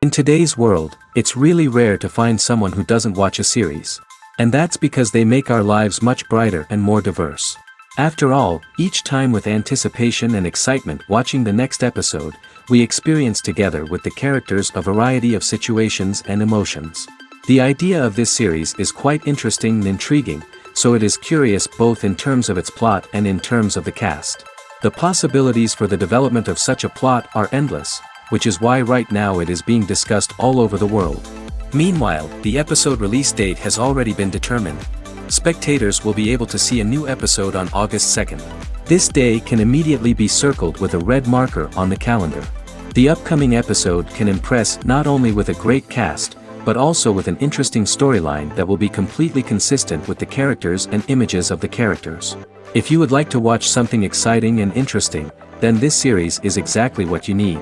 In today's world, it's really rare to find someone who doesn't watch a series. And that's because they make our lives much brighter and more diverse. After all, each time with anticipation and excitement watching the next episode, we experience together with the characters a variety of situations and emotions. The idea of this series is quite interesting and intriguing, so it is curious both in terms of its plot and in terms of the cast. The possibilities for the development of such a plot are endless, which is why right now it is being discussed all over the world. Meanwhile, the episode release date has already been determined. Spectators will be able to see a new episode on August 2nd. This day can immediately be circled with a red marker on the calendar. The upcoming episode can impress not only with a great cast, but also with an interesting storyline that will be completely consistent with the characters and images of the characters. If you would like to watch something exciting and interesting, then this series is exactly what you need.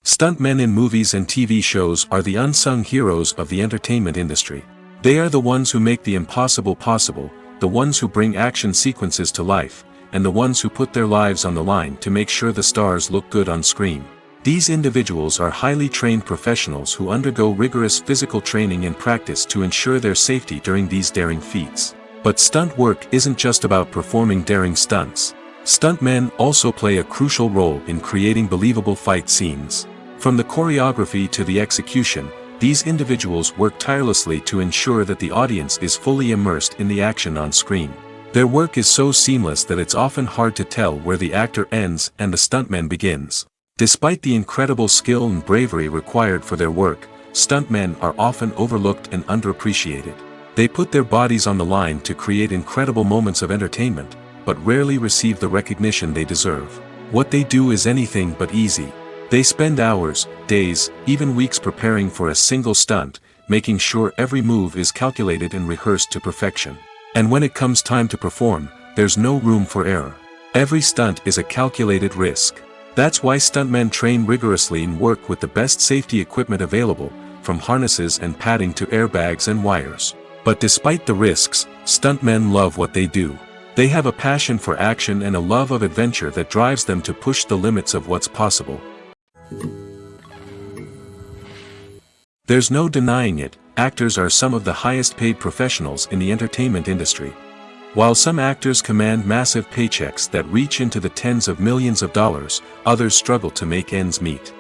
Stuntmen in movies and TV shows are the unsung heroes of the entertainment industry. They are the ones who make the impossible possible, the ones who bring action sequences to life, and the ones who put their lives on the line to make sure the stars look good on screen. These individuals are highly trained professionals who undergo rigorous physical training and practice to ensure their safety during these daring feats. But stunt work isn't just about performing daring stunts. Stuntmen also play a crucial role in creating believable fight scenes. From the choreography to the execution, these individuals work tirelessly to ensure that the audience is fully immersed in the action on screen. Their work is so seamless that it's often hard to tell where the actor ends and the stuntman begins. Despite the incredible skill and bravery required for their work, stuntmen are often overlooked and underappreciated. They put their bodies on the line to create incredible moments of entertainment, but rarely receive the recognition they deserve. What they do is anything but easy. They spend hours, days, even weeks preparing for a single stunt, making sure every move is calculated and rehearsed to perfection. And when it comes time to perform, there's no room for error. Every stunt is a calculated risk. That's why stuntmen train rigorously and work with the best safety equipment available, from harnesses and padding to airbags and wires. But despite the risks, stuntmen love what they do. They have a passion for action and a love of adventure that drives them to push the limits of what's possible. There's no denying it, actors are some of the highest paid professionals in the entertainment industry. While some actors command massive paychecks that reach into the tens of millions of dollars, others struggle to make ends meet.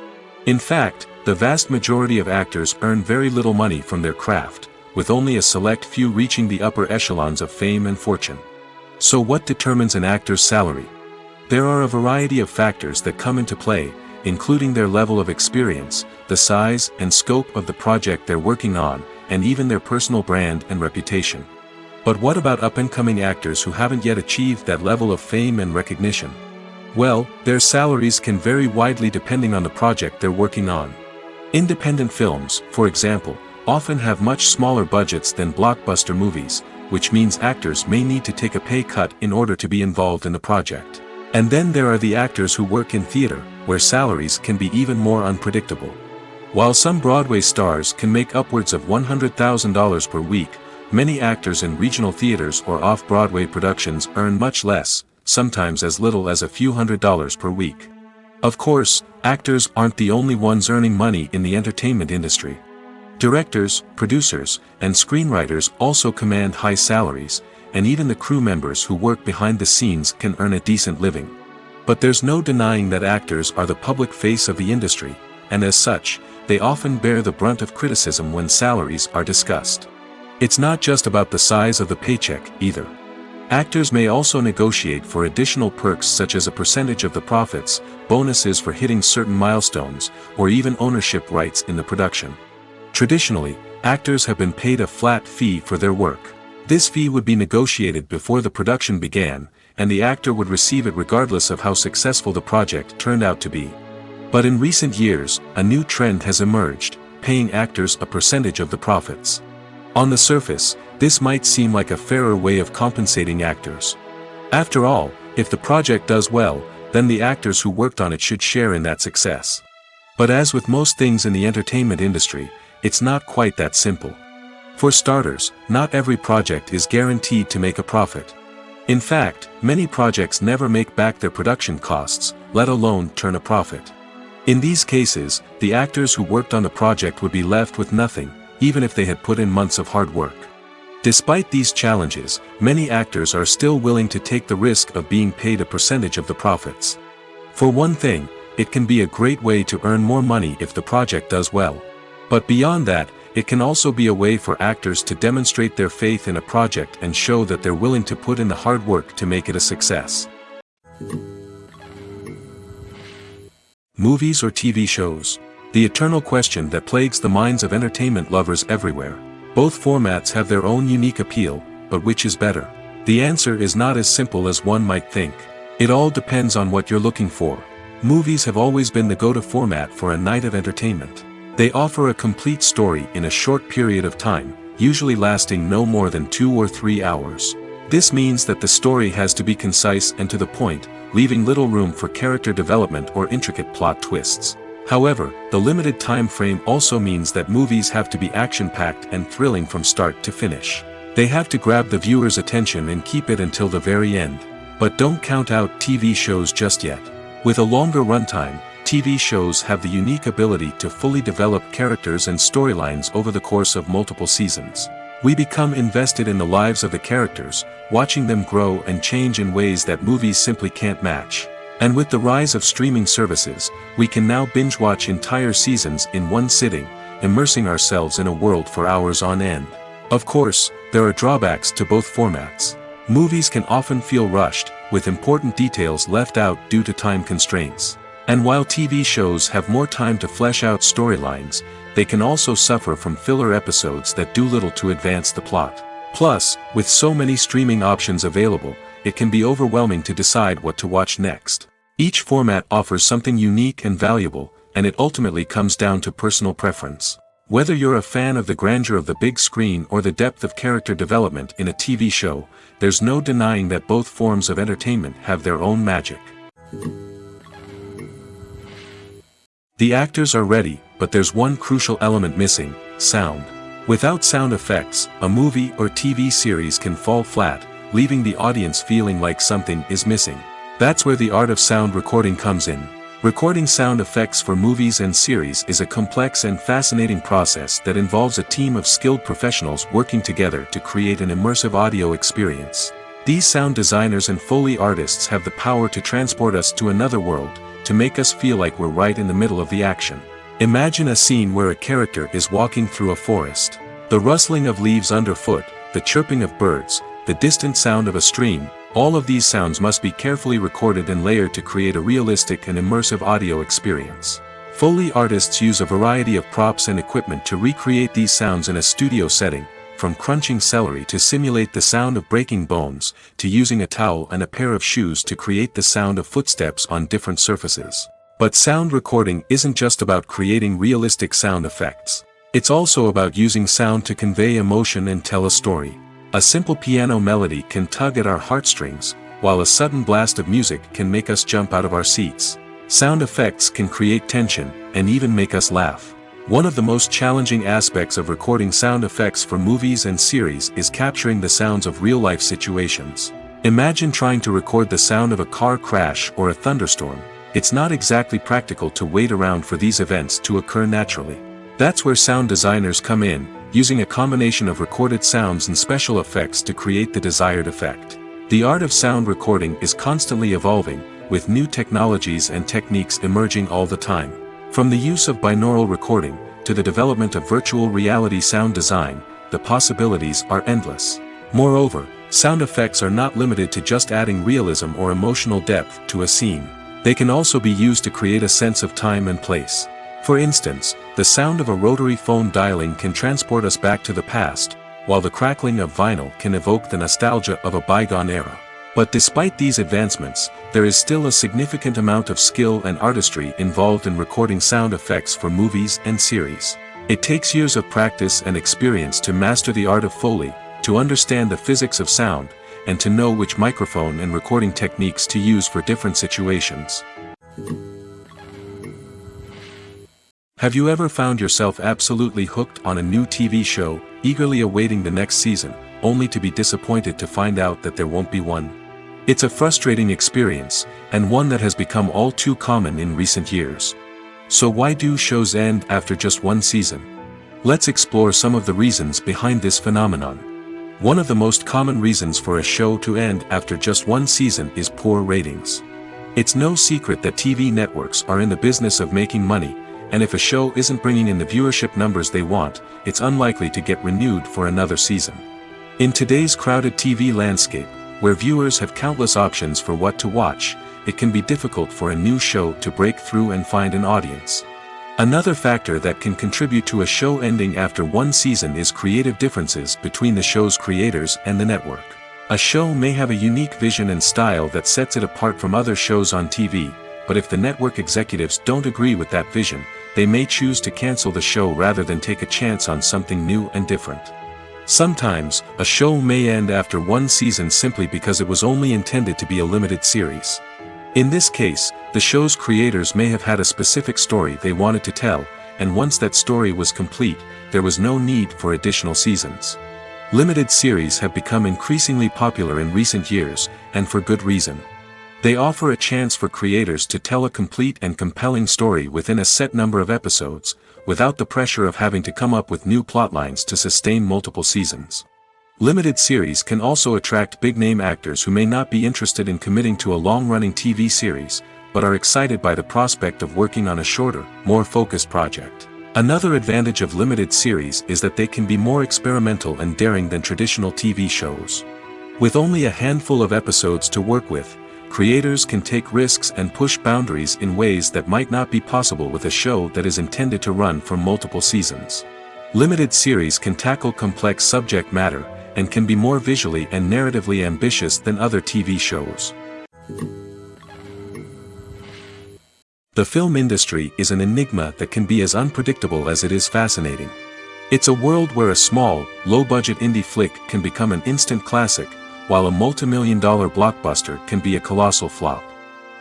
In fact, the vast majority of actors earn very little money from their craft, with only a select few reaching the upper echelons of fame and fortune. So what determines an actor's salary? There are a variety of factors that come into play, including their level of experience, the size and scope of the project they're working on, and even their personal brand and reputation. But what about up-and-coming actors who haven't yet achieved that level of fame and recognition? Well, their salaries can vary widely depending on the project they're working on. Independent films, for example, often have much smaller budgets than blockbuster movies, which means actors may need to take a pay cut in order to be involved in the project. And then there are the actors who work in theater, where salaries can be even more unpredictable. While some Broadway stars can make upwards of $100,000 per week, many actors in regional theaters or off-Broadway productions earn much less, sometimes as little as a few $100s per week. Of course, actors aren't the only ones earning money in the entertainment industry. Directors, producers, and screenwriters also command high salaries, and even the crew members who work behind the scenes can earn a decent living. But there's no denying that actors are the public face of the industry, and as such, they often bear the brunt of criticism when salaries are discussed. It's not just about the size of the paycheck, either. Actors may also negotiate for additional perks such as a percentage of the profits, bonuses for hitting certain milestones, or even ownership rights in the production. Traditionally, actors have been paid a flat fee for their work. This fee would be negotiated before the production began, and the actor would receive it regardless of how successful the project turned out to be. But in recent years, a new trend has emerged, paying actors a percentage of the profits. On the surface, this might seem like a fairer way of compensating actors. After all, if the project does well, then the actors who worked on it should share in that success. But as with most things in the entertainment industry, it's not quite that simple. For starters, not every project is guaranteed to make a profit. In fact, many projects never make back their production costs, let alone turn a profit. In these cases, the actors who worked on the project would be left with nothing, even if they had put in months of hard work. Despite these challenges, many actors are still willing to take the risk of being paid a percentage of the profits. For one thing, it can be a great way to earn more money if the project does well. But beyond that, it can also be a way for actors to demonstrate their faith in a project and show that they're willing to put in the hard work to make it a success. Movies or TV shows? The eternal question that plagues the minds of entertainment lovers everywhere. Both formats have their own unique appeal, but which is better? The answer is not as simple as one might think. It all depends on what you're looking for. Movies have always been the go-to format for a night of entertainment. They offer a complete story in a short period of time, usually lasting no more than 2 or 3 hours. This means that the story has to be concise and to the point, leaving little room for character development or intricate plot twists. However, the limited time frame also means that movies have to be action-packed and thrilling from start to finish. They have to grab the viewer's attention and keep it until the very end. But don't count out TV shows just yet. With a longer runtime, TV shows have the unique ability to fully develop characters and storylines over the course of multiple seasons. We become invested in the lives of the characters, watching them grow and change in ways that movies simply can't match. And with the rise of streaming services, we can now binge-watch entire seasons in one sitting, immersing ourselves in a world for hours on end. Of course, there are drawbacks to both formats. Movies can often feel rushed, with important details left out due to time constraints. And while TV shows have more time to flesh out storylines, they can also suffer from filler episodes that do little to advance the plot. Plus, with so many streaming options available, it can be overwhelming to decide what to watch next. Each format offers something unique and valuable, and it ultimately comes down to personal preference. Whether you're a fan of the grandeur of the big screen or the depth of character development in a TV show, there's no denying that both forms of entertainment have their own magic. The actors are ready, but there's one crucial element missing: sound. Without sound effects, a movie or TV series can fall flat, leaving the audience feeling like something is missing. That's where the art of sound recording comes in. Recording sound effects for movies and series is a complex and fascinating process that involves a team of skilled professionals working together to create an immersive audio experience. These sound designers and Foley artists have the power to transport us to another world, to make us feel like we're right in the middle of the action. Imagine a scene where a character is walking through a forest. The rustling of leaves underfoot, the chirping of birds, the distant sound of a stream, all of these sounds must be carefully recorded and layered to create a realistic and immersive audio experience. Foley artists use a variety of props and equipment to recreate these sounds in a studio setting, from crunching celery to simulate the sound of breaking bones, to using a towel and a pair of shoes to create the sound of footsteps on different surfaces. But sound recording isn't just about creating realistic sound effects. It's also about using sound to convey emotion and tell a story. A simple piano melody can tug at our heartstrings, while a sudden blast of music can make us jump out of our seats. Sound effects can create tension, and even make us laugh. One of the most challenging aspects of recording sound effects for movies and series is capturing the sounds of real-life situations. Imagine trying to record the sound of a car crash or a thunderstorm. It's not exactly practical to wait around for these events to occur naturally. That's where sound designers come in, using a combination of recorded sounds and special effects to create the desired effect. The art of sound recording is constantly evolving, with new technologies and techniques emerging all the time. From the use of binaural recording, to the development of virtual reality sound design, the possibilities are endless. Moreover, sound effects are not limited to just adding realism or emotional depth to a scene. They can also be used to create a sense of time and place. For instance, the sound of a rotary phone dialing can transport us back to the past, while the crackling of vinyl can evoke the nostalgia of a bygone era. But despite these advancements, there is still a significant amount of skill and artistry involved in recording sound effects for movies and series. It takes years of practice and experience to master the art of Foley, to understand the physics of sound, and to know which microphone and recording techniques to use for different situations. Have you ever found yourself absolutely hooked on a new TV show, eagerly awaiting the next season, only to be disappointed to find out that there won't be one? It's a frustrating experience, and one that has become all too common in recent years. So why do shows end after just one season? Let's explore some of the reasons behind this phenomenon. One of the most common reasons for a show to end after just one season is poor ratings. It's no secret that TV networks are in the business of making money, and if a show isn't bringing in the viewership numbers they want, it's unlikely to get renewed for another season. In today's crowded TV landscape, where viewers have countless options for what to watch, it can be difficult for a new show to break through and find an audience. Another factor that can contribute to a show ending after one season is creative differences between the show's creators and the network. A show may have a unique vision and style that sets it apart from other shows on TV, but if the network executives don't agree with that vision, they may choose to cancel the show rather than take a chance on something new and different. Sometimes, a show may end after one season simply because it was only intended to be a limited series. In this case, the show's creators may have had a specific story they wanted to tell, and once that story was complete, there was no need for additional seasons. Limited series have become increasingly popular in recent years, and for good reason. They offer a chance for creators to tell a complete and compelling story within a set number of episodes, without the pressure of having to come up with new plotlines to sustain multiple seasons. Limited series can also attract big-name actors who may not be interested in committing to a long-running TV series, but are excited by the prospect of working on a shorter, more focused project. Another advantage of limited series is that they can be more experimental and daring than traditional TV shows. With only a handful of episodes to work with, creators can take risks and push boundaries in ways that might not be possible with a show that is intended to run for multiple seasons. Limited series can tackle complex subject matter, and can be more visually and narratively ambitious than other TV shows. The film industry is an enigma that can be as unpredictable as it is fascinating. It's a world where a small, low-budget indie flick can become an instant classic, while a multi-million-dollar blockbuster can be a colossal flop.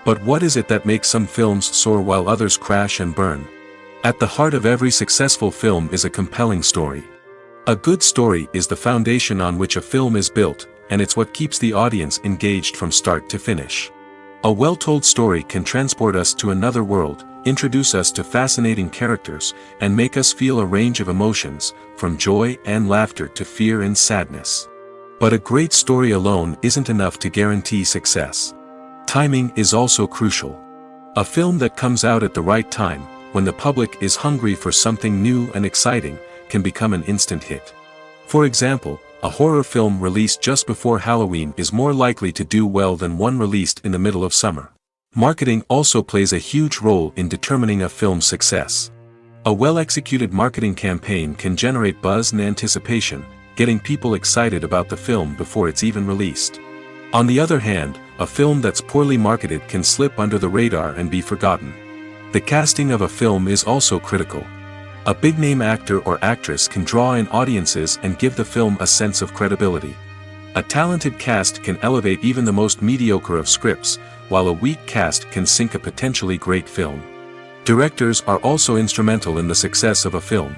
But what is it that makes some films soar while others crash and burn? At the heart of every successful film is a compelling story. A good story is the foundation on which a film is built, and it's what keeps the audience engaged from start to finish. A well-told story can transport us to another world, introduce us to fascinating characters, and make us feel a range of emotions, from joy and laughter to fear and sadness. But a great story alone isn't enough to guarantee success. Timing is also crucial. A film that comes out at the right time, when the public is hungry for something new and exciting, can become an instant hit. For example, a horror film released just before Halloween is more likely to do well than one released in the middle of summer. Marketing also plays a huge role in determining a film's success. A well-executed marketing campaign can generate buzz and anticipation, getting people excited about the film before it's even released. On the other hand, a film that's poorly marketed can slip under the radar and be forgotten. The casting of a film is also critical. A big-name actor or actress can draw in audiences and give the film a sense of credibility. A talented cast can elevate even the most mediocre of scripts, while a weak cast can sink a potentially great film. Directors are also instrumental in the success of a film.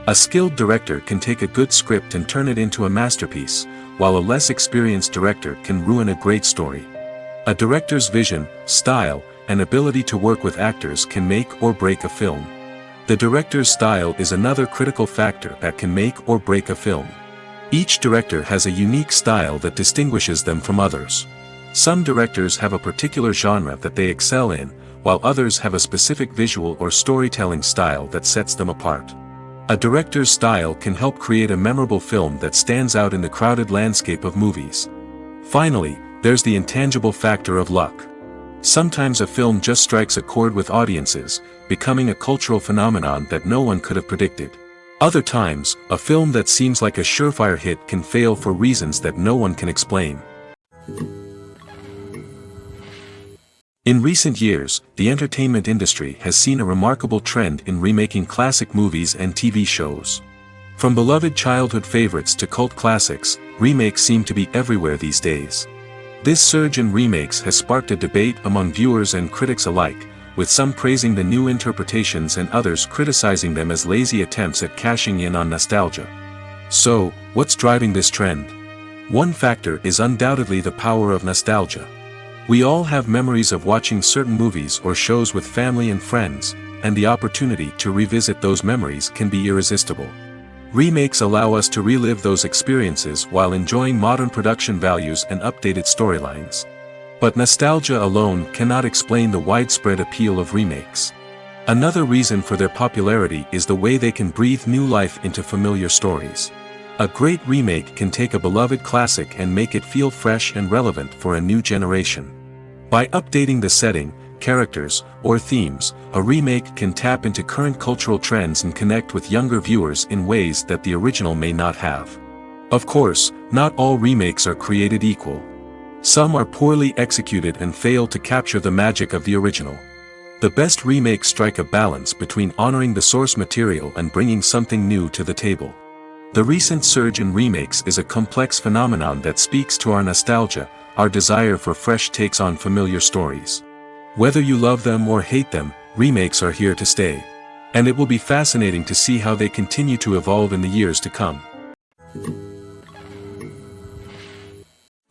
A skilled director can take a good script and turn it into a masterpiece, while a less experienced director can ruin a great story. A director's vision, style, and ability to work with actors can make or break a film. The director's style is another critical factor that can make or break a film. Each director has a unique style that distinguishes them from others. Some directors have a particular genre that they excel in, while others have a specific visual or storytelling style that sets them apart. A director's style can help create a memorable film that stands out in the crowded landscape of movies. Finally, there's the intangible factor of luck. Sometimes a film just strikes a chord with audiences, becoming a cultural phenomenon that no one could have predicted. Other times, a film that seems like a surefire hit can fail for reasons that no one can explain. In recent years, the entertainment industry has seen a remarkable trend in remaking classic movies and TV shows. From beloved childhood favorites to cult classics, remakes seem to be everywhere these days. This surge in remakes has sparked a debate among viewers and critics alike, with some praising the new interpretations and others criticizing them as lazy attempts at cashing in on nostalgia. So, what's driving this trend? One factor is undoubtedly the power of nostalgia. We all have memories of watching certain movies or shows with family and friends, and the opportunity to revisit those memories can be irresistible. Remakes allow us to relive those experiences while enjoying modern production values and updated storylines. But nostalgia alone cannot explain the widespread appeal of remakes. Another reason for their popularity is the way they can breathe new life into familiar stories. A great remake can take a beloved classic and make it feel fresh and relevant for a new generation. By updating the setting, characters, or themes, a remake can tap into current cultural trends and connect with younger viewers in ways that the original may not have. Of course, not all remakes are created equal. Some are poorly executed and fail to capture the magic of the original. The best remakes strike a balance between honoring the source material and bringing something new to the table. The recent surge in remakes is a complex phenomenon that speaks to our nostalgia, our desire for fresh takes on familiar stories. Whether you love them or hate them, remakes are here to stay. And it will be fascinating to see how they continue to evolve in the years to come.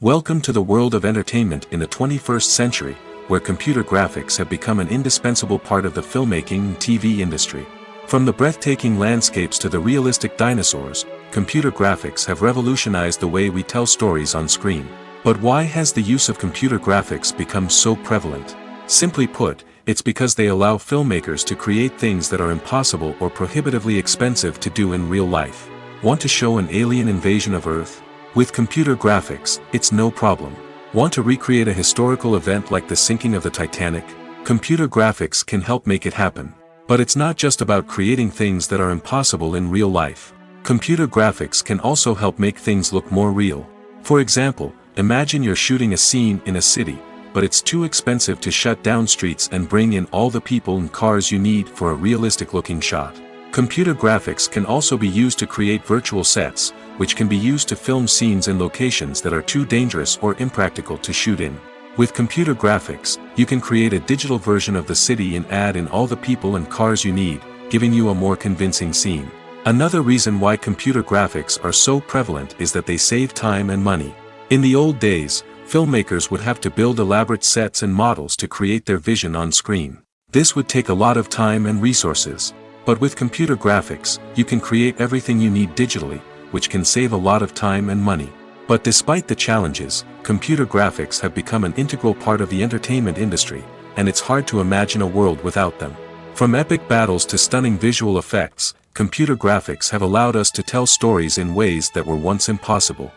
Welcome to the world of entertainment in the 21st century, where computer graphics have become an indispensable part of the filmmaking and TV industry. From the breathtaking landscapes to the realistic dinosaurs, computer graphics have revolutionized the way we tell stories on screen. But why has the use of computer graphics become so prevalent? Simply put, it's because they allow filmmakers to create things that are impossible or prohibitively expensive to do in real life. Want to show an alien invasion of Earth? With computer graphics, it's no problem. Want to recreate a historical event like the sinking of the Titanic? Computer graphics can help make it happen. But it's not just about creating things that are impossible in real life. Computer graphics can also help make things look more real. For example, imagine you're shooting a scene in a city, but it's too expensive to shut down streets and bring in all the people and cars you need for a realistic-looking shot. Computer graphics can also be used to create virtual sets, which can be used to film scenes in locations that are too dangerous or impractical to shoot in. With computer graphics, you can create a digital version of the city and add in all the people and cars you need, giving you a more convincing scene. Another reason why computer graphics are so prevalent is that they save time and money. In the old days, filmmakers would have to build elaborate sets and models to create their vision on screen. This would take a lot of time and resources. But with computer graphics, you can create everything you need digitally, which can save a lot of time and money. But despite the challenges, computer graphics have become an integral part of the entertainment industry, and it's hard to imagine a world without them. From epic battles to stunning visual effects, computer graphics have allowed us to tell stories in ways that were once impossible.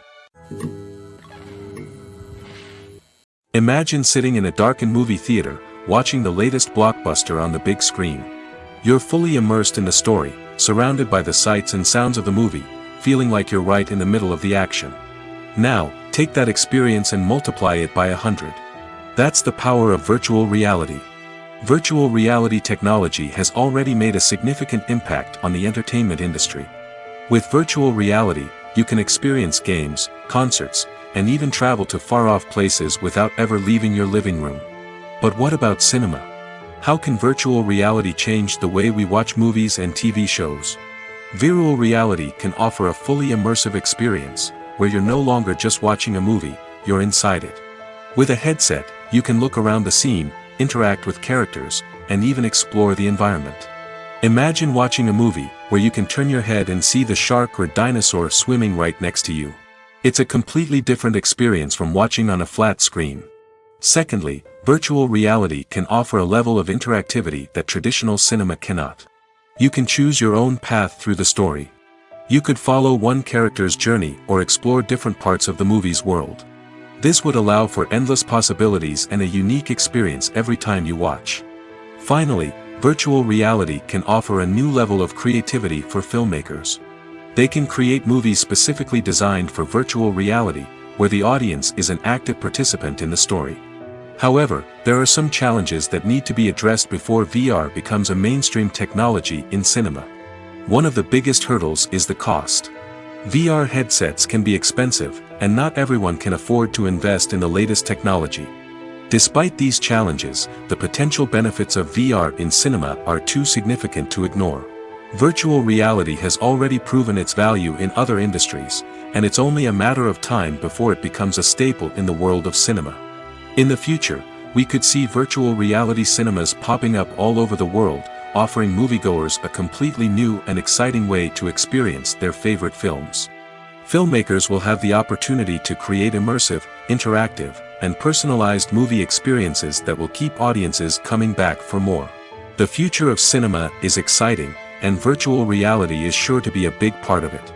Imagine sitting in a darkened movie theater, watching the latest blockbuster on the big screen. You're fully immersed in the story, surrounded by the sights and sounds of the movie, feeling like you're right in the middle of the action. Now, take that experience and multiply it by 100. That's the power of virtual reality. Virtual reality technology has already made a significant impact on the entertainment industry. With virtual reality, you can experience games, concerts, and even travel to far-off places without ever leaving your living room. But what about cinema? How can virtual reality change the way we watch movies and TV shows? Virtual reality can offer a fully immersive experience, where you're no longer just watching a movie, you're inside it. With a headset, you can look around the scene, interact with characters, and even explore the environment. Imagine watching a movie, where you can turn your head and see the shark or dinosaur swimming right next to you. It's a completely different experience from watching on a flat screen. Secondly, virtual reality can offer a level of interactivity that traditional cinema cannot. You can choose your own path through the story. You could follow one character's journey or explore different parts of the movie's world. This would allow for endless possibilities and a unique experience every time you watch. Finally, virtual reality can offer a new level of creativity for filmmakers. They can create movies specifically designed for virtual reality, where the audience is an active participant in the story. However, there are some challenges that need to be addressed before VR becomes a mainstream technology in cinema. One of the biggest hurdles is the cost. VR headsets can be expensive, and not everyone can afford to invest in the latest technology. Despite these challenges, the potential benefits of VR in cinema are too significant to ignore. Virtual reality has already proven its value in other industries, and it's only a matter of time before it becomes a staple in the world of cinema. In the future, we could see virtual reality cinemas popping up all over the world, offering moviegoers a completely new and exciting way to experience their favorite films. Filmmakers will have the opportunity to create immersive, interactive, and personalized movie experiences that will keep audiences coming back for more. The future of cinema is exciting, and virtual reality is sure to be a big part of it.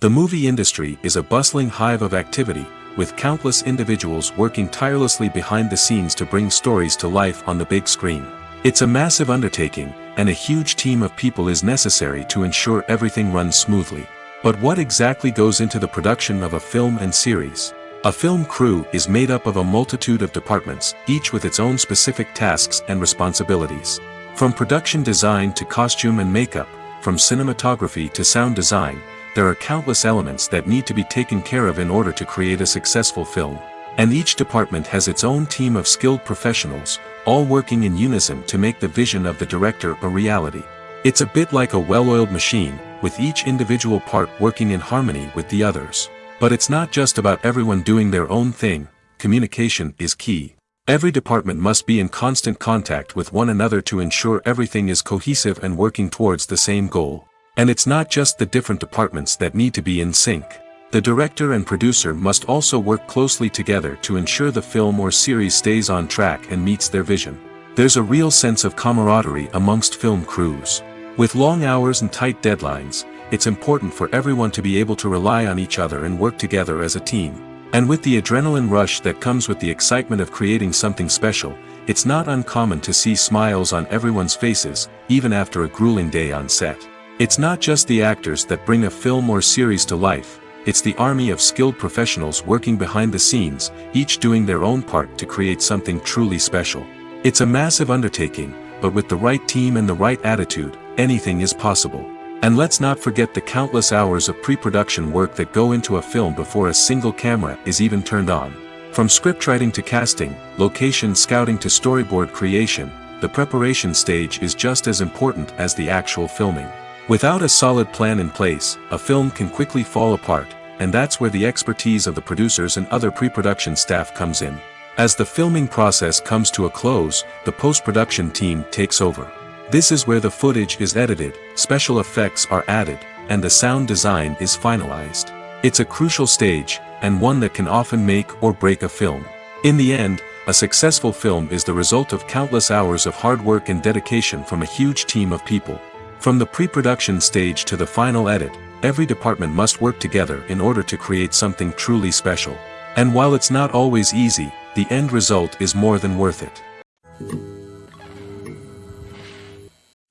The movie industry is a bustling hive of activity, with countless individuals working tirelessly behind the scenes to bring stories to life on the big screen. It's a massive undertaking, and a huge team of people is necessary to ensure everything runs smoothly. But what exactly goes into the production of a film and series? A film crew is made up of a multitude of departments, each with its own specific tasks and responsibilities. From production design to costume and makeup, from cinematography to sound design, there are countless elements that need to be taken care of in order to create a successful film. And each department has its own team of skilled professionals, all working in unison to make the vision of the director a reality. It's a bit like a well-oiled machine, with each individual part working in harmony with the others. But it's not just about everyone doing their own thing. Communication is key. Every department must be in constant contact with one another to ensure everything is cohesive and working towards the same goal. And it's not just the different departments that need to be in sync. The director and producer must also work closely together to ensure the film or series stays on track and meets their vision. There's a real sense of camaraderie amongst film crews. With long hours and tight deadlines, it's important for everyone to be able to rely on each other and work together as a team. And with the adrenaline rush that comes with the excitement of creating something special, it's not uncommon to see smiles on everyone's faces, even after a grueling day on set. It's not just the actors that bring a film or series to life. It's the army of skilled professionals working behind the scenes, each doing their own part to create something truly special. It's a massive undertaking, but with the right team and the right attitude, anything is possible. And let's not forget the countless hours of pre-production work that go into a film before a single camera is even turned on. From scriptwriting to casting, location scouting to storyboard creation, the preparation stage is just as important as the actual filming. Without a solid plan in place, a film can quickly fall apart, and that's where the expertise of the producers and other pre-production staff comes in. As the filming process comes to a close, the post-production team takes over. This is where the footage is edited, special effects are added, and the sound design is finalized. It's a crucial stage, and one that can often make or break a film. In the end, a successful film is the result of countless hours of hard work and dedication from a huge team of people. From the pre-production stage to the final edit, every department must work together in order to create something truly special. And while it's not always easy, the end result is more than worth it.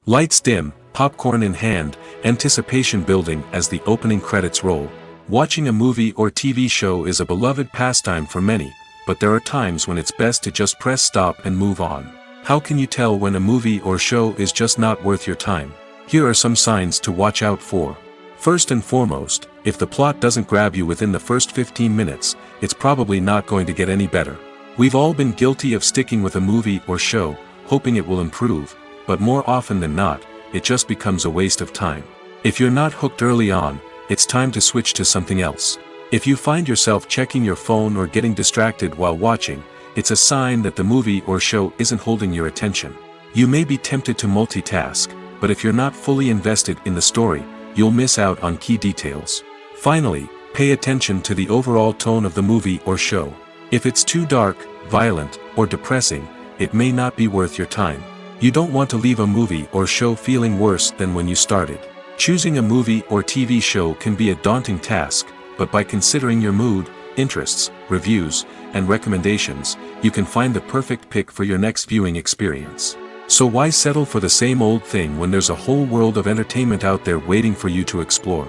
Lights dim, popcorn in hand, anticipation building as the opening credits roll. Watching a movie or TV show is a beloved pastime for many, but there are times when it's best to just press stop and move on. How can you tell when a movie or show is just not worth your time? Here are some signs to watch out for. First and foremost, if the plot doesn't grab you within the first 15 minutes, it's probably not going to get any better. We've all been guilty of sticking with a movie or show, hoping it will improve, but more often than not, it just becomes a waste of time. If you're not hooked early on, it's time to switch to something else. If you find yourself checking your phone or getting distracted while watching, it's a sign that the movie or show isn't holding your attention. You may be tempted to multitask, but if you're not fully invested in the story, you'll miss out on key details. Finally, pay attention to the overall tone of the movie or show. If it's too dark, violent, or depressing, it may not be worth your time. You don't want to leave a movie or show feeling worse than when you started. Choosing a movie or TV show can be a daunting task, but by considering your mood, interests, reviews, and recommendations, you can find the perfect pick for your next viewing experience. So why settle for the same old thing when there's a whole world of entertainment out there waiting for you to explore?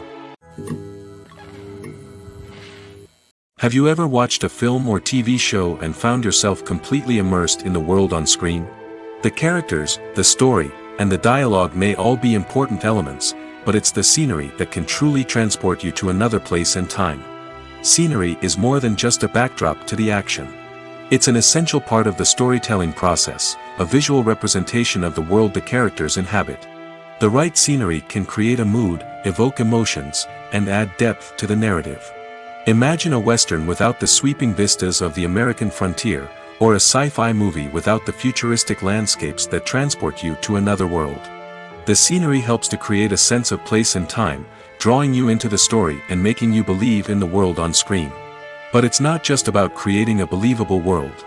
Have you ever watched a film or TV show and found yourself completely immersed in the world on screen? The characters, the story, and the dialogue may all be important elements, but it's the scenery that can truly transport you to another place and time. Scenery is more than just a backdrop to the action. It's an essential part of the storytelling process, a visual representation of the world the characters inhabit. The right scenery can create a mood, evoke emotions, and add depth to the narrative. Imagine a Western without the sweeping vistas of the American frontier, or a sci-fi movie without the futuristic landscapes that transport you to another world. The scenery helps to create a sense of place and time, drawing you into the story and making you believe in the world on screen. But it's not just about creating a believable world.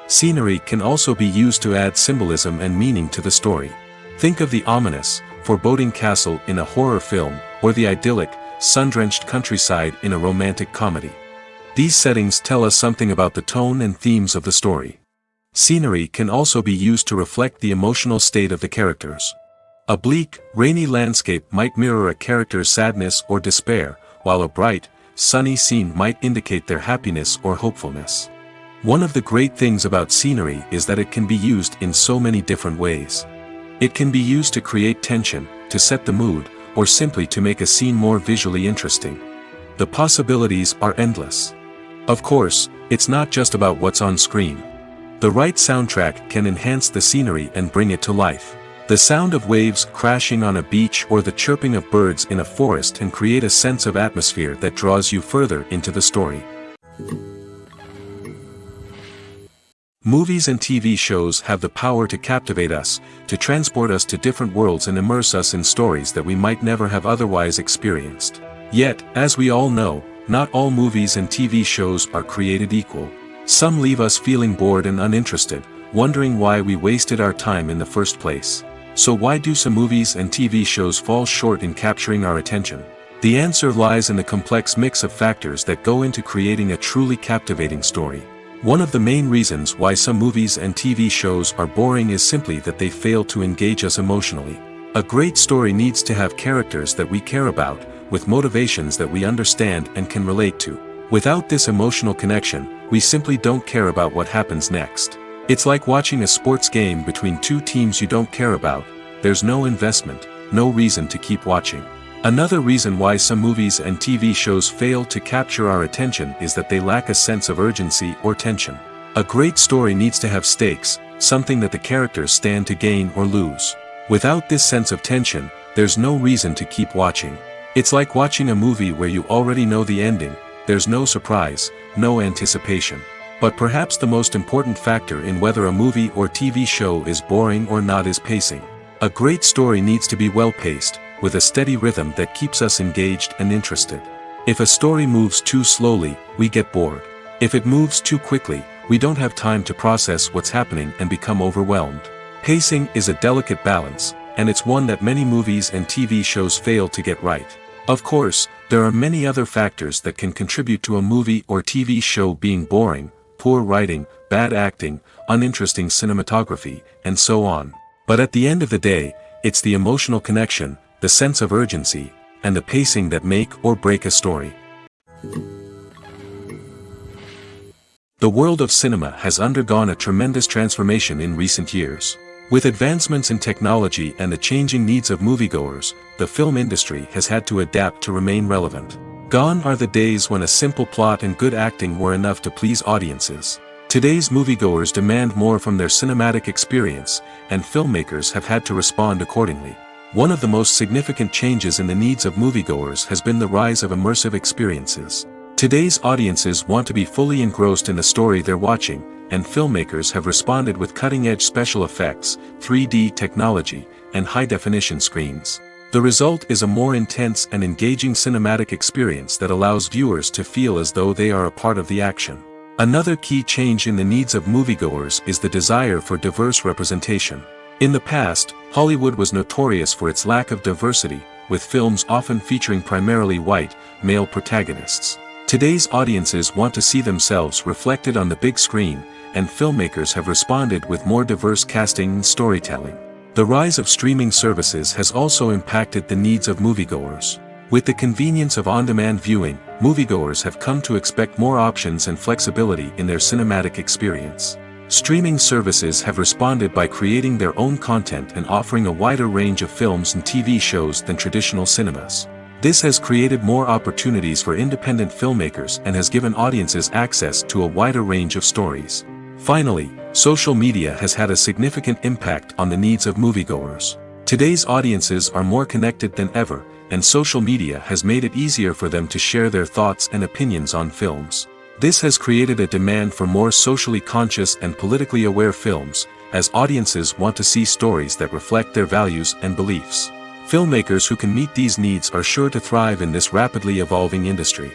Scenery can also be used to add symbolism and meaning to the story. Think of the ominous, foreboding castle in a horror film, or the idyllic, sun-drenched countryside in a romantic comedy. These settings tell us something about the tone and themes of the story. Scenery can also be used to reflect the emotional state of the characters. A bleak, rainy landscape might mirror a character's sadness or despair, while a bright, sunny scene might indicate their happiness or hopefulness. One of the great things about scenery is that it can be used in so many different ways. It can be used to create tension, to set the mood, or simply to make a scene more visually interesting. The possibilities are endless. Of course, it's not just about what's on screen. The right soundtrack can enhance the scenery and bring it to life. The sound of waves crashing on a beach or the chirping of birds in a forest can create a sense of atmosphere that draws you further into the story. Movies and TV shows have the power to captivate us, to transport us to different worlds and immerse us in stories that we might never have otherwise experienced. Yet, as we all know, not all movies and TV shows are created equal. Some leave us feeling bored and uninterested, wondering why we wasted our time in the first place. So why do some movies and TV shows fall short in capturing our attention? The answer lies in the complex mix of factors that go into creating a truly captivating story. One of the main reasons why some movies and TV shows are boring is simply that they fail to engage us emotionally. A great story needs to have characters that we care about, with motivations that we understand and can relate to. Without this emotional connection, we simply don't care about what happens next. It's like watching a sports game between two teams you don't care about. There's no investment, no reason to keep watching. Another reason why some movies and TV shows fail to capture our attention is that they lack a sense of urgency or tension. A great story needs to have stakes, something that the characters stand to gain or lose. Without this sense of tension, there's no reason to keep watching. It's like watching a movie where you already know the ending. There's no surprise, no anticipation. But perhaps the most important factor in whether a movie or TV show is boring or not is pacing. A great story needs to be well-paced, with a steady rhythm that keeps us engaged and interested. If a story moves too slowly, we get bored. If it moves too quickly, we don't have time to process what's happening and become overwhelmed. Pacing is a delicate balance, and it's one that many movies and TV shows fail to get right. Of course, there are many other factors that can contribute to a movie or TV show being boring: poor writing, bad acting, uninteresting cinematography, and so on. But at the end of the day, it's the emotional connection, the sense of urgency, and the pacing that make or break a story. The world of cinema has undergone a tremendous transformation in recent years. With advancements in technology and the changing needs of moviegoers, the film industry has had to adapt to remain relevant. Gone are the days when a simple plot and good acting were enough to please audiences. Today's moviegoers demand more from their cinematic experience, and filmmakers have had to respond accordingly. One of the most significant changes in the needs of moviegoers has been the rise of immersive experiences. Today's audiences want to be fully engrossed in the story they're watching, and filmmakers have responded with cutting-edge special effects, 3D technology, and high-definition screens. The result is a more intense and engaging cinematic experience that allows viewers to feel as though they are a part of the action. Another key change in the needs of moviegoers is the desire for diverse representation. In the past, Hollywood was notorious for its lack of diversity, with films often featuring primarily white, male protagonists. Today's audiences want to see themselves reflected on the big screen, and filmmakers have responded with more diverse casting and storytelling. The rise of streaming services has also impacted the needs of moviegoers. With the convenience of on-demand viewing, moviegoers have come to expect more options and flexibility in their cinematic experience. Streaming services have responded by creating their own content and offering a wider range of films and TV shows than traditional cinemas. This has created more opportunities for independent filmmakers and has given audiences access to a wider range of stories. Finally, social media has had a significant impact on the needs of moviegoers. Today's audiences are more connected than ever, and social media has made it easier for them to share their thoughts and opinions on films. This has created a demand for more socially conscious and politically aware films, as audiences want to see stories that reflect their values and beliefs. Filmmakers who can meet these needs are sure to thrive in this rapidly evolving industry.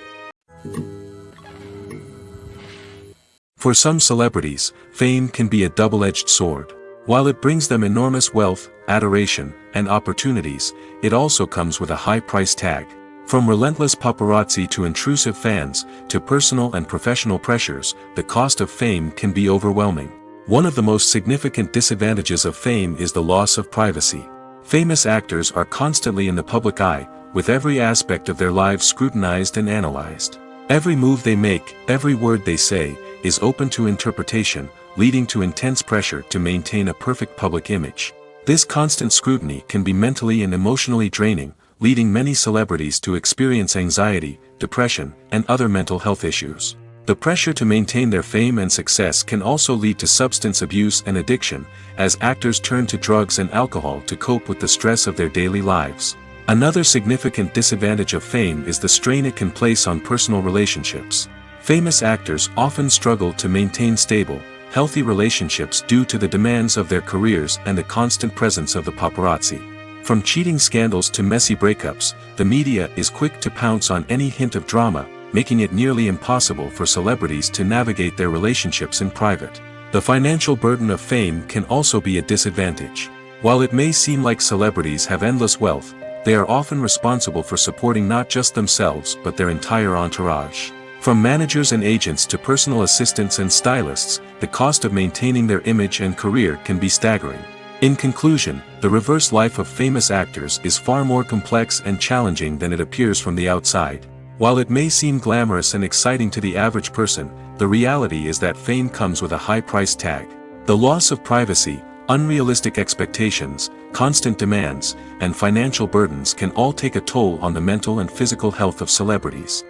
For some celebrities, fame can be a double-edged sword. While it brings them enormous wealth, adoration, and opportunities, it also comes with a high price tag. From relentless paparazzi to intrusive fans, to personal and professional pressures, the cost of fame can be overwhelming. One of the most significant disadvantages of fame is the loss of privacy. Famous actors are constantly in the public eye, with every aspect of their lives scrutinized and analyzed. Every move they make, every word they say, is open to interpretation, leading to intense pressure to maintain a perfect public image. This constant scrutiny can be mentally and emotionally draining, leading many celebrities to experience anxiety, depression, and other mental health issues. The pressure to maintain their fame and success can also lead to substance abuse and addiction, as actors turn to drugs and alcohol to cope with the stress of their daily lives. Another significant disadvantage of fame is the strain it can place on personal relationships. Famous actors often struggle to maintain stable, healthy relationships due to the demands of their careers and the constant presence of the paparazzi. From cheating scandals to messy breakups, the media is quick to pounce on any hint of drama, making it nearly impossible for celebrities to navigate their relationships in private. The financial burden of fame can also be a disadvantage. While it may seem like celebrities have endless wealth, they are often responsible for supporting not just themselves but their entire entourage. From managers and agents to personal assistants and stylists, the cost of maintaining their image and career can be staggering. In conclusion, the reverse life of famous actors is far more complex and challenging than it appears from the outside. While it may seem glamorous and exciting to the average person, the reality is that fame comes with a high price tag. The loss of privacy, unrealistic expectations, constant demands, and financial burdens can all take a toll on the mental and physical health of celebrities.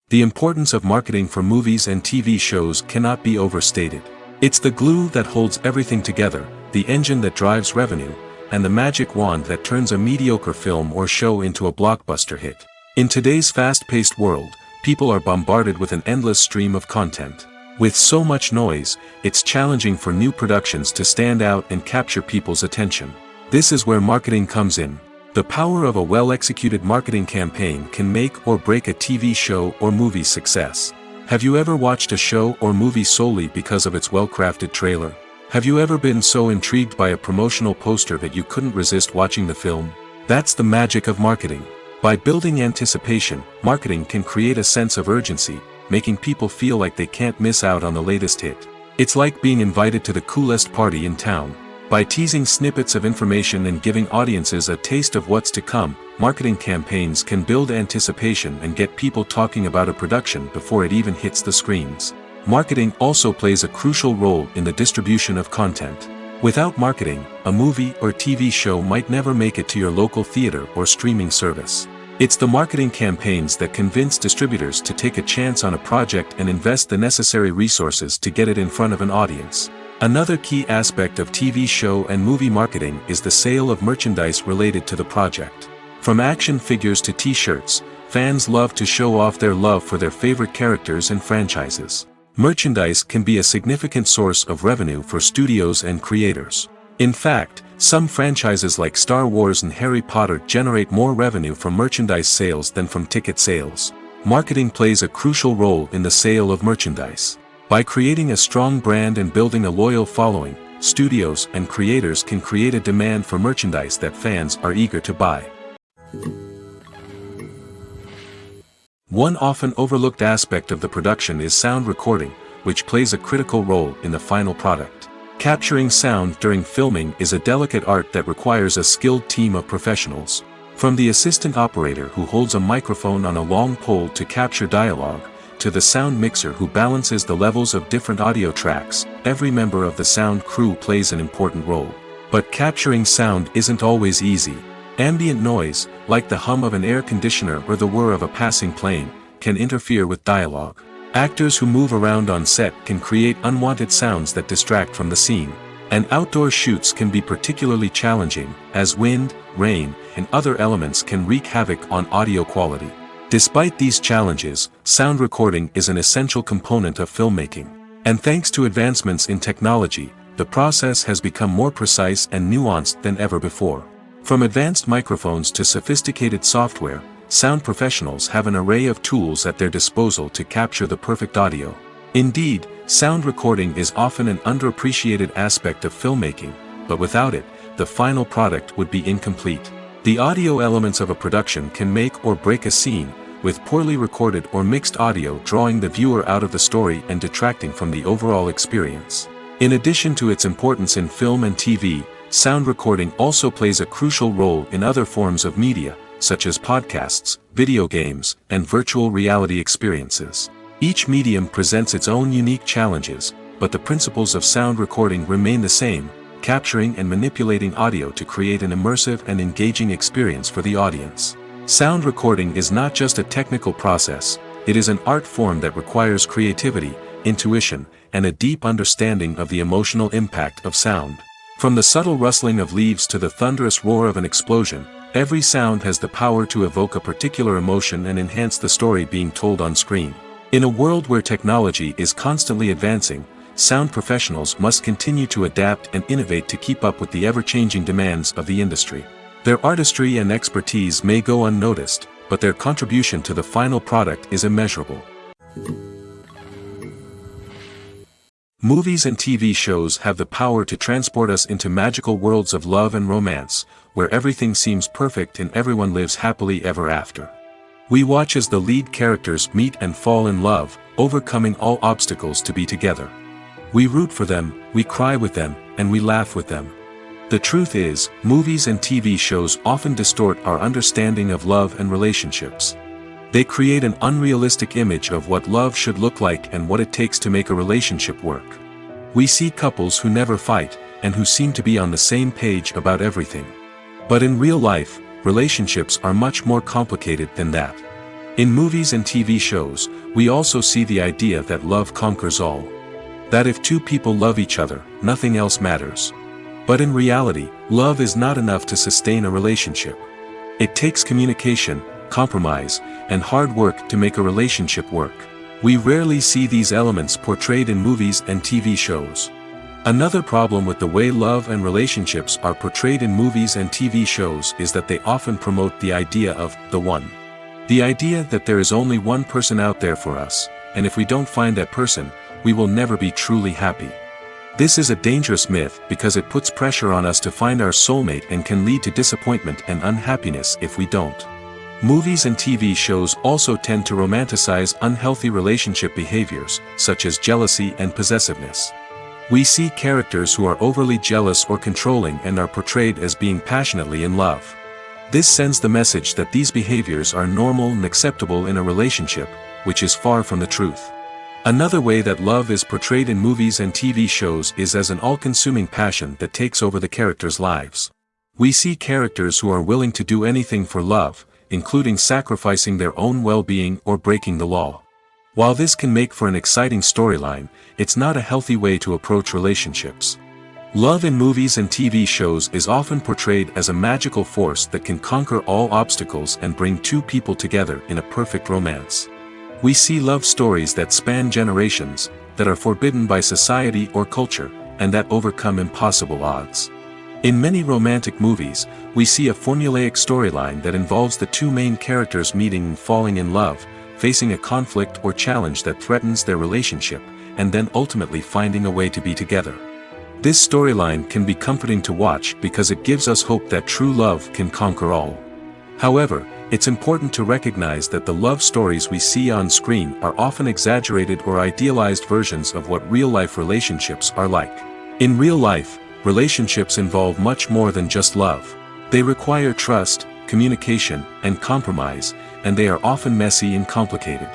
The importance of marketing for movies and TV shows cannot be overstated. It's the glue that holds everything together, the engine that drives revenue, and the magic wand that turns a mediocre film or show into a blockbuster hit. In today's fast-paced world, people are bombarded with an endless stream of content. With so much noise, it's challenging for new productions to stand out and capture people's attention. This is where marketing comes in. The power of a well-executed marketing campaign can make or break a TV show or movie's success. Have you ever watched a show or movie solely because of its well-crafted trailer? Have you ever been so intrigued by a promotional poster that you couldn't resist watching the film? That's the magic of marketing. By building anticipation, marketing can create a sense of urgency, making people feel like they can't miss out on the latest hit. It's like being invited to the coolest party in town. By teasing snippets of information and giving audiences a taste of what's to come, marketing campaigns can build anticipation and get people talking about a production before it even hits the screens. Marketing also plays a crucial role in the distribution of content. Without marketing, a movie or TV show might never make it to your local theater or streaming service. It's the marketing campaigns that convince distributors to take a chance on a project and invest the necessary resources to get it in front of an audience. Another key aspect of TV show and movie marketing is the sale of merchandise related to the project. From action figures to t-shirts, fans love to show off their love for their favorite characters and franchises. Merchandise can be a significant source of revenue for studios and creators. In fact, some franchises like Star Wars and Harry Potter generate more revenue from merchandise sales than from ticket sales. Marketing plays a crucial role in the sale of merchandise. By creating a strong brand and building a loyal following, studios and creators can create a demand for merchandise that fans are eager to buy. One often overlooked aspect of the production is sound recording, which plays a critical role in the final product. Capturing sound during filming is a delicate art that requires a skilled team of professionals. From the assistant operator who holds a microphone on a long pole to capture dialogue, to the sound mixer who balances the levels of different audio tracks, every member of the sound crew plays an important role. But capturing sound isn't always easy. Ambient noise, like the hum of an air conditioner or the whir of a passing plane, can interfere with dialogue. Actors who move around on set can create unwanted sounds that distract from the scene. And outdoor shoots can be particularly challenging, as wind, rain, and other elements can wreak havoc on audio quality. Despite these challenges, sound recording is an essential component of filmmaking. And thanks to advancements in technology, the process has become more precise and nuanced than ever before. From advanced microphones to sophisticated software, sound professionals have an array of tools at their disposal to capture the perfect audio. Indeed, sound recording is often an underappreciated aspect of filmmaking, but without it, the final product would be incomplete. The audio elements of a production can make or break a scene, with poorly recorded or mixed audio drawing the viewer out of the story and detracting from the overall experience. In addition to its importance in film and TV, sound recording also plays a crucial role in other forms of media, such as podcasts, video games, and virtual reality experiences. Each medium presents its own unique challenges, but the principles of sound recording remain the same, capturing and manipulating audio to create an immersive and engaging experience for the audience. Sound recording is not just a technical process, it is an art form that requires creativity, intuition, and a deep understanding of the emotional impact of sound. From the subtle rustling of leaves to the thunderous roar of an explosion, every sound has the power to evoke a particular emotion and enhance the story being told on screen. In a world where technology is constantly advancing, sound professionals must continue to adapt and innovate to keep up with the ever-changing demands of the industry. Their artistry and expertise may go unnoticed, but their contribution to the final product is immeasurable. Movies and TV shows have the power to transport us into magical worlds of love and romance, where everything seems perfect and everyone lives happily ever after. We watch as the lead characters meet and fall in love, overcoming all obstacles to be together. We root for them, we cry with them, and we laugh with them. The truth is, movies and TV shows often distort our understanding of love and relationships. They create an unrealistic image of what love should look like and what it takes to make a relationship work. We see couples who never fight, and who seem to be on the same page about everything. But in real life, relationships are much more complicated than that. In movies and TV shows, we also see the idea that love conquers all. That if two people love each other, nothing else matters. But in reality, love is not enough to sustain a relationship. It takes communication, compromise, and hard work to make a relationship work. We rarely see these elements portrayed in movies and TV shows. Another problem with the way love and relationships are portrayed in movies and TV shows is that they often promote the idea of the one. The idea that there is only one person out there for us, and if we don't find that person, we will never be truly happy. This is a dangerous myth because it puts pressure on us to find our soulmate and can lead to disappointment and unhappiness if we don't. Movies and TV shows also tend to romanticize unhealthy relationship behaviors, such as jealousy and possessiveness. We see characters who are overly jealous or controlling and are portrayed as being passionately in love. This sends the message that these behaviors are normal and acceptable in a relationship, which is far from the truth. Another way that love is portrayed in movies and TV shows is as an all-consuming passion that takes over the characters' lives. We see characters who are willing to do anything for love, including sacrificing their own well-being or breaking the law. While this can make for an exciting storyline, it's not a healthy way to approach relationships. Love in movies and TV shows is often portrayed as a magical force that can conquer all obstacles and bring two people together in a perfect romance. We see love stories that span generations, that are forbidden by society or culture, and that overcome impossible odds. In many romantic movies, we see a formulaic storyline that involves the two main characters meeting and falling in love, facing a conflict or challenge that threatens their relationship, and then ultimately finding a way to be together. This storyline can be comforting to watch because it gives us hope that true love can conquer all. However, it's important to recognize that the love stories we see on screen are often exaggerated or idealized versions of what real-life relationships are like. In real life, relationships involve much more than just love. They require trust, communication, and compromise, and they are often messy and complicated.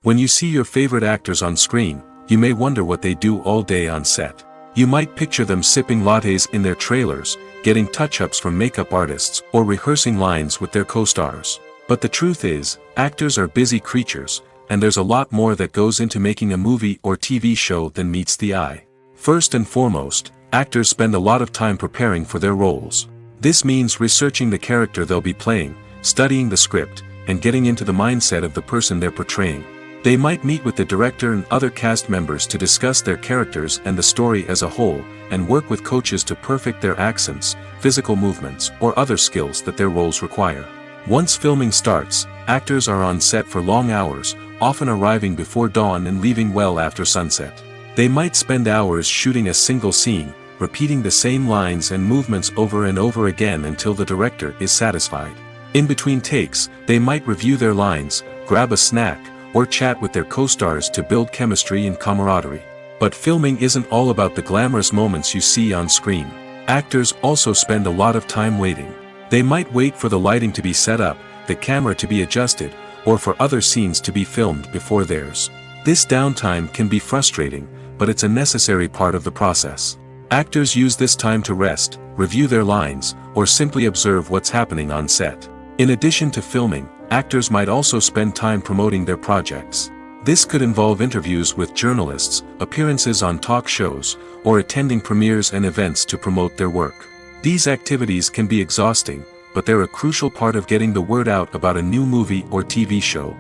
When you see your favorite actors on screen, you may wonder what they do all day on set. You might picture them sipping lattes in their trailers, getting touch-ups from makeup artists, or rehearsing lines with their co-stars. But the truth is, actors are busy creatures, and there's a lot more that goes into making a movie or TV show than meets the eye. First and foremost, actors spend a lot of time preparing for their roles. This means researching the character they'll be playing, studying the script, and getting into the mindset of the person they're portraying. They might meet with the director and other cast members to discuss their characters and the story as a whole, and work with coaches to perfect their accents, physical movements, or other skills that their roles require. Once filming starts, actors are on set for long hours, often arriving before dawn and leaving well after sunset. They might spend hours shooting a single scene, repeating the same lines and movements over and over again until the director is satisfied. In between takes, they might review their lines, grab a snack, or chat with their co-stars to build chemistry and camaraderie. But filming isn't all about the glamorous moments you see on screen. Actors also spend a lot of time waiting. They might wait for the lighting to be set up, the camera to be adjusted, or for other scenes to be filmed before theirs. This downtime can be frustrating, but it's a necessary part of the process. Actors use this time to rest, review their lines, or simply observe what's happening on set. In addition to filming, actors might also spend time promoting their projects. This could involve interviews with journalists, appearances on talk shows, or attending premieres and events to promote their work. These activities can be exhausting, but they're a crucial part of getting the word out about a new movie or TV show.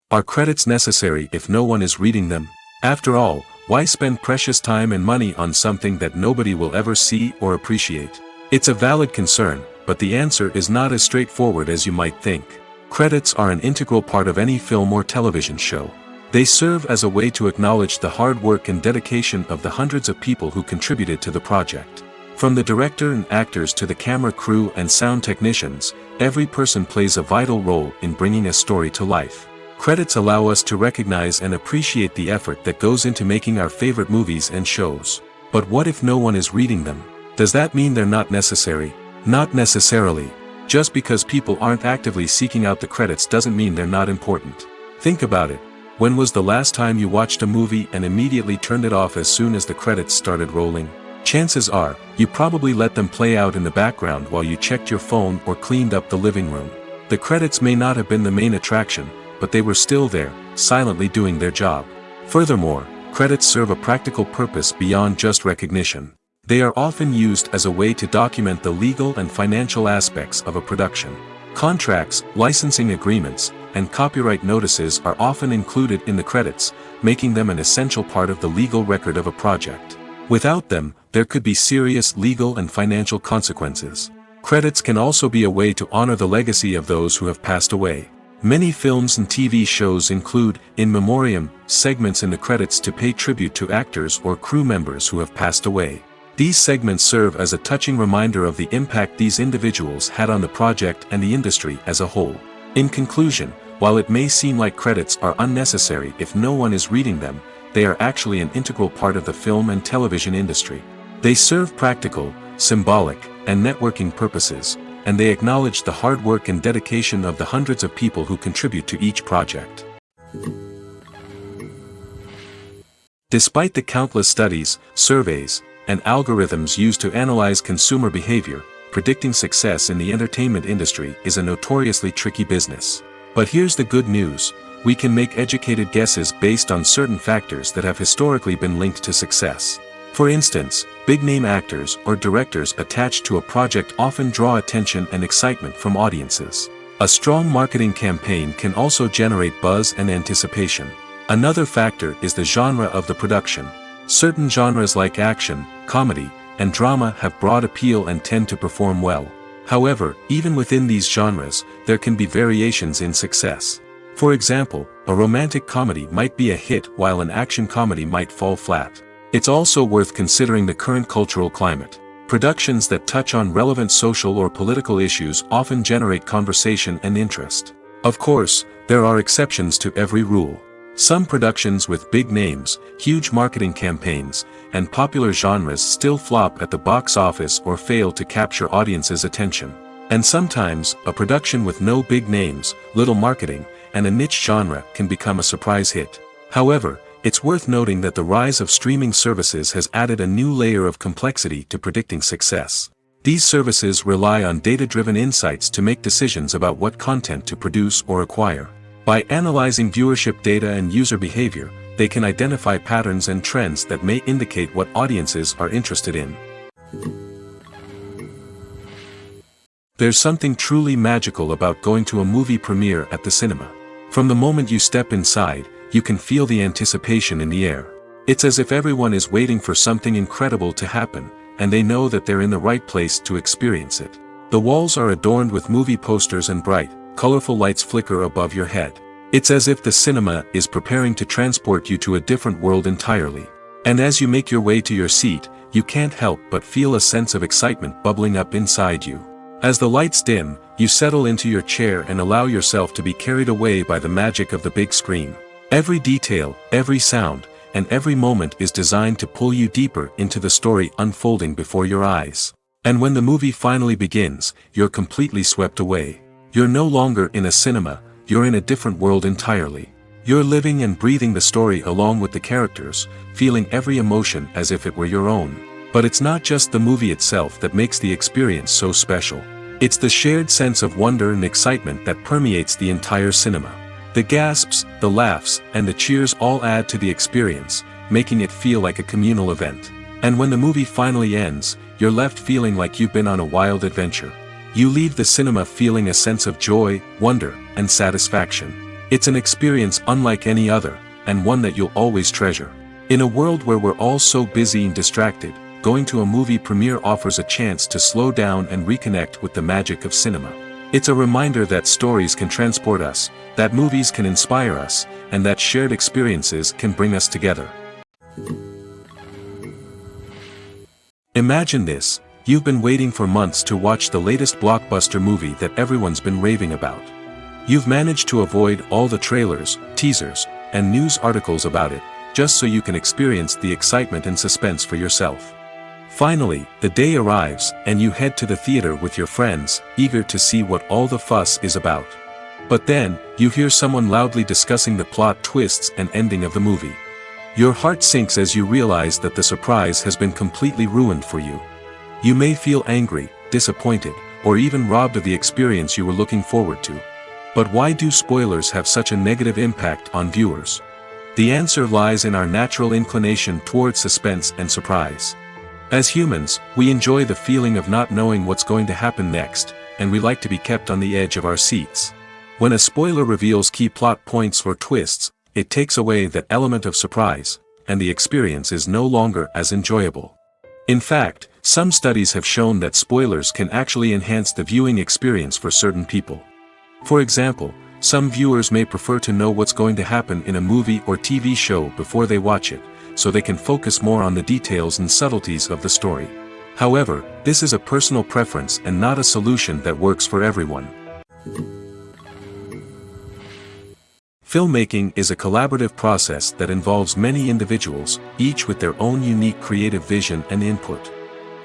Are credits necessary if no one is reading them? After all, why spend precious time and money on something that nobody will ever see or appreciate? It's a valid concern, but the answer is not as straightforward as you might think. Credits are an integral part of any film or television show. They serve as a way to acknowledge the hard work and dedication of the hundreds of people who contributed to the project. From the director and actors to the camera crew and sound technicians, every person plays a vital role in bringing a story to life. Credits allow us to recognize and appreciate the effort that goes into making our favorite movies and shows. But what if no one is reading them? Does that mean they're not necessary? Not necessarily. Just because people aren't actively seeking out the credits doesn't mean they're not important. Think about it. When was the last time you watched a movie and immediately turned it off as soon as the credits started rolling? Chances are, you probably let them play out in the background while you checked your phone or cleaned up the living room. The credits may not have been the main attraction, but they were still there, silently doing their job. Furthermore, credits serve a practical purpose beyond just recognition. They are often used as a way to document the legal and financial aspects of a production. Contracts, licensing agreements, and copyright notices are often included in the credits, making them an essential part of the legal record of a project. Without them, there could be serious legal and financial consequences. Credits can also be a way to honor the legacy of those who have passed away. Many films and TV shows include, in memoriam, segments in the credits to pay tribute to actors or crew members who have passed away. These segments serve as a touching reminder of the impact these individuals had on the project and the industry as a whole. In conclusion, while it may seem like credits are unnecessary if no one is reading them, they are actually an integral part of the film and television industry. They serve practical, symbolic, and networking purposes, and they acknowledge the hard work and dedication of the hundreds of people who contribute to each project. Despite the countless studies, surveys, and algorithms used to analyze consumer behavior, predicting success in the entertainment industry is a notoriously tricky business. But here's the good news: we can make educated guesses based on certain factors that have historically been linked to success. For instance, big-name actors or directors attached to a project often draw attention and excitement from audiences. A strong marketing campaign can also generate buzz and anticipation. Another factor is the genre of the production. Certain genres like action, comedy, and drama have broad appeal and tend to perform well. However, even within these genres, there can be variations in success. For example, a romantic comedy might be a hit while an action comedy might fall flat. It's also worth considering the current cultural climate. Productions that touch on relevant social or political issues often generate conversation and interest. Of course, there are exceptions to every rule. Some productions with big names, huge marketing campaigns, and popular genres still flop at the box office or fail to capture audiences' attention. And sometimes, a production with no big names, little marketing, and a niche genre can become a surprise hit. However, it's worth noting that the rise of streaming services has added a new layer of complexity to predicting success. These services rely on data-driven insights to make decisions about what content to produce or acquire. By analyzing viewership data and user behavior, they can identify patterns and trends that may indicate what audiences are interested in. There's something truly magical about going to a movie premiere at the cinema. From the moment you step inside, you can feel the anticipation in the air. It's as if everyone is waiting for something incredible to happen, and they know that they're in the right place to experience it. The walls are adorned with movie posters and bright, colorful lights flicker above your head. It's as if the cinema is preparing to transport you to a different world entirely. And as you make your way to your seat, you can't help but feel a sense of excitement bubbling up inside you. As the lights dim, you settle into your chair and allow yourself to be carried away by the magic of the big screen. Every detail, every sound, and every moment is designed to pull you deeper into the story unfolding before your eyes. And when the movie finally begins, you're completely swept away. You're no longer in a cinema, you're in a different world entirely. You're living and breathing the story along with the characters, feeling every emotion as if it were your own. But it's not just the movie itself that makes the experience so special. It's the shared sense of wonder and excitement that permeates the entire cinema. The gasps, the laughs, and the cheers all add to the experience, making it feel like a communal event. And when the movie finally ends, you're left feeling like you've been on a wild adventure. You leave the cinema feeling a sense of joy, wonder, and satisfaction. It's an experience unlike any other, and one that you'll always treasure. In a world where we're all so busy and distracted, going to a movie premiere offers a chance to slow down and reconnect with the magic of cinema. It's a reminder that stories can transport us, that movies can inspire us, and that shared experiences can bring us together. Imagine this: you've been waiting for months to watch the latest blockbuster movie that everyone's been raving about. You've managed to avoid all the trailers, teasers, and news articles about it, just so you can experience the excitement and suspense for yourself. Finally, the day arrives, and you head to the theater with your friends, eager to see what all the fuss is about. But then, you hear someone loudly discussing the plot twists and ending of the movie. Your heart sinks as you realize that the surprise has been completely ruined for you. You may feel angry, disappointed, or even robbed of the experience you were looking forward to. But why do spoilers have such a negative impact on viewers? The answer lies in our natural inclination towards suspense and surprise. As humans, we enjoy the feeling of not knowing what's going to happen next, and we like to be kept on the edge of our seats. When a spoiler reveals key plot points or twists, it takes away that element of surprise, and the experience is no longer as enjoyable. In fact, some studies have shown that spoilers can actually enhance the viewing experience for certain people. For example, some viewers may prefer to know what's going to happen in a movie or TV show before they watch it, so they can focus more on the details and subtleties of the story. However, this is a personal preference and not a solution that works for everyone. Filmmaking is a collaborative process that involves many individuals, each with their own unique creative vision and input.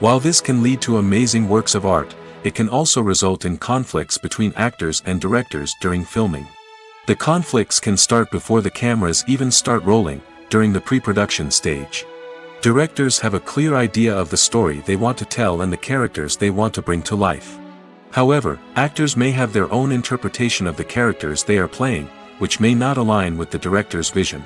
While this can lead to amazing works of art, it can also result in conflicts between actors and directors during filming. The conflicts can start before the cameras even start rolling, during the pre-production stage. Directors have a clear idea of the story they want to tell and the characters they want to bring to life. However, actors may have their own interpretation of the characters they are playing, which may not align with the director's vision.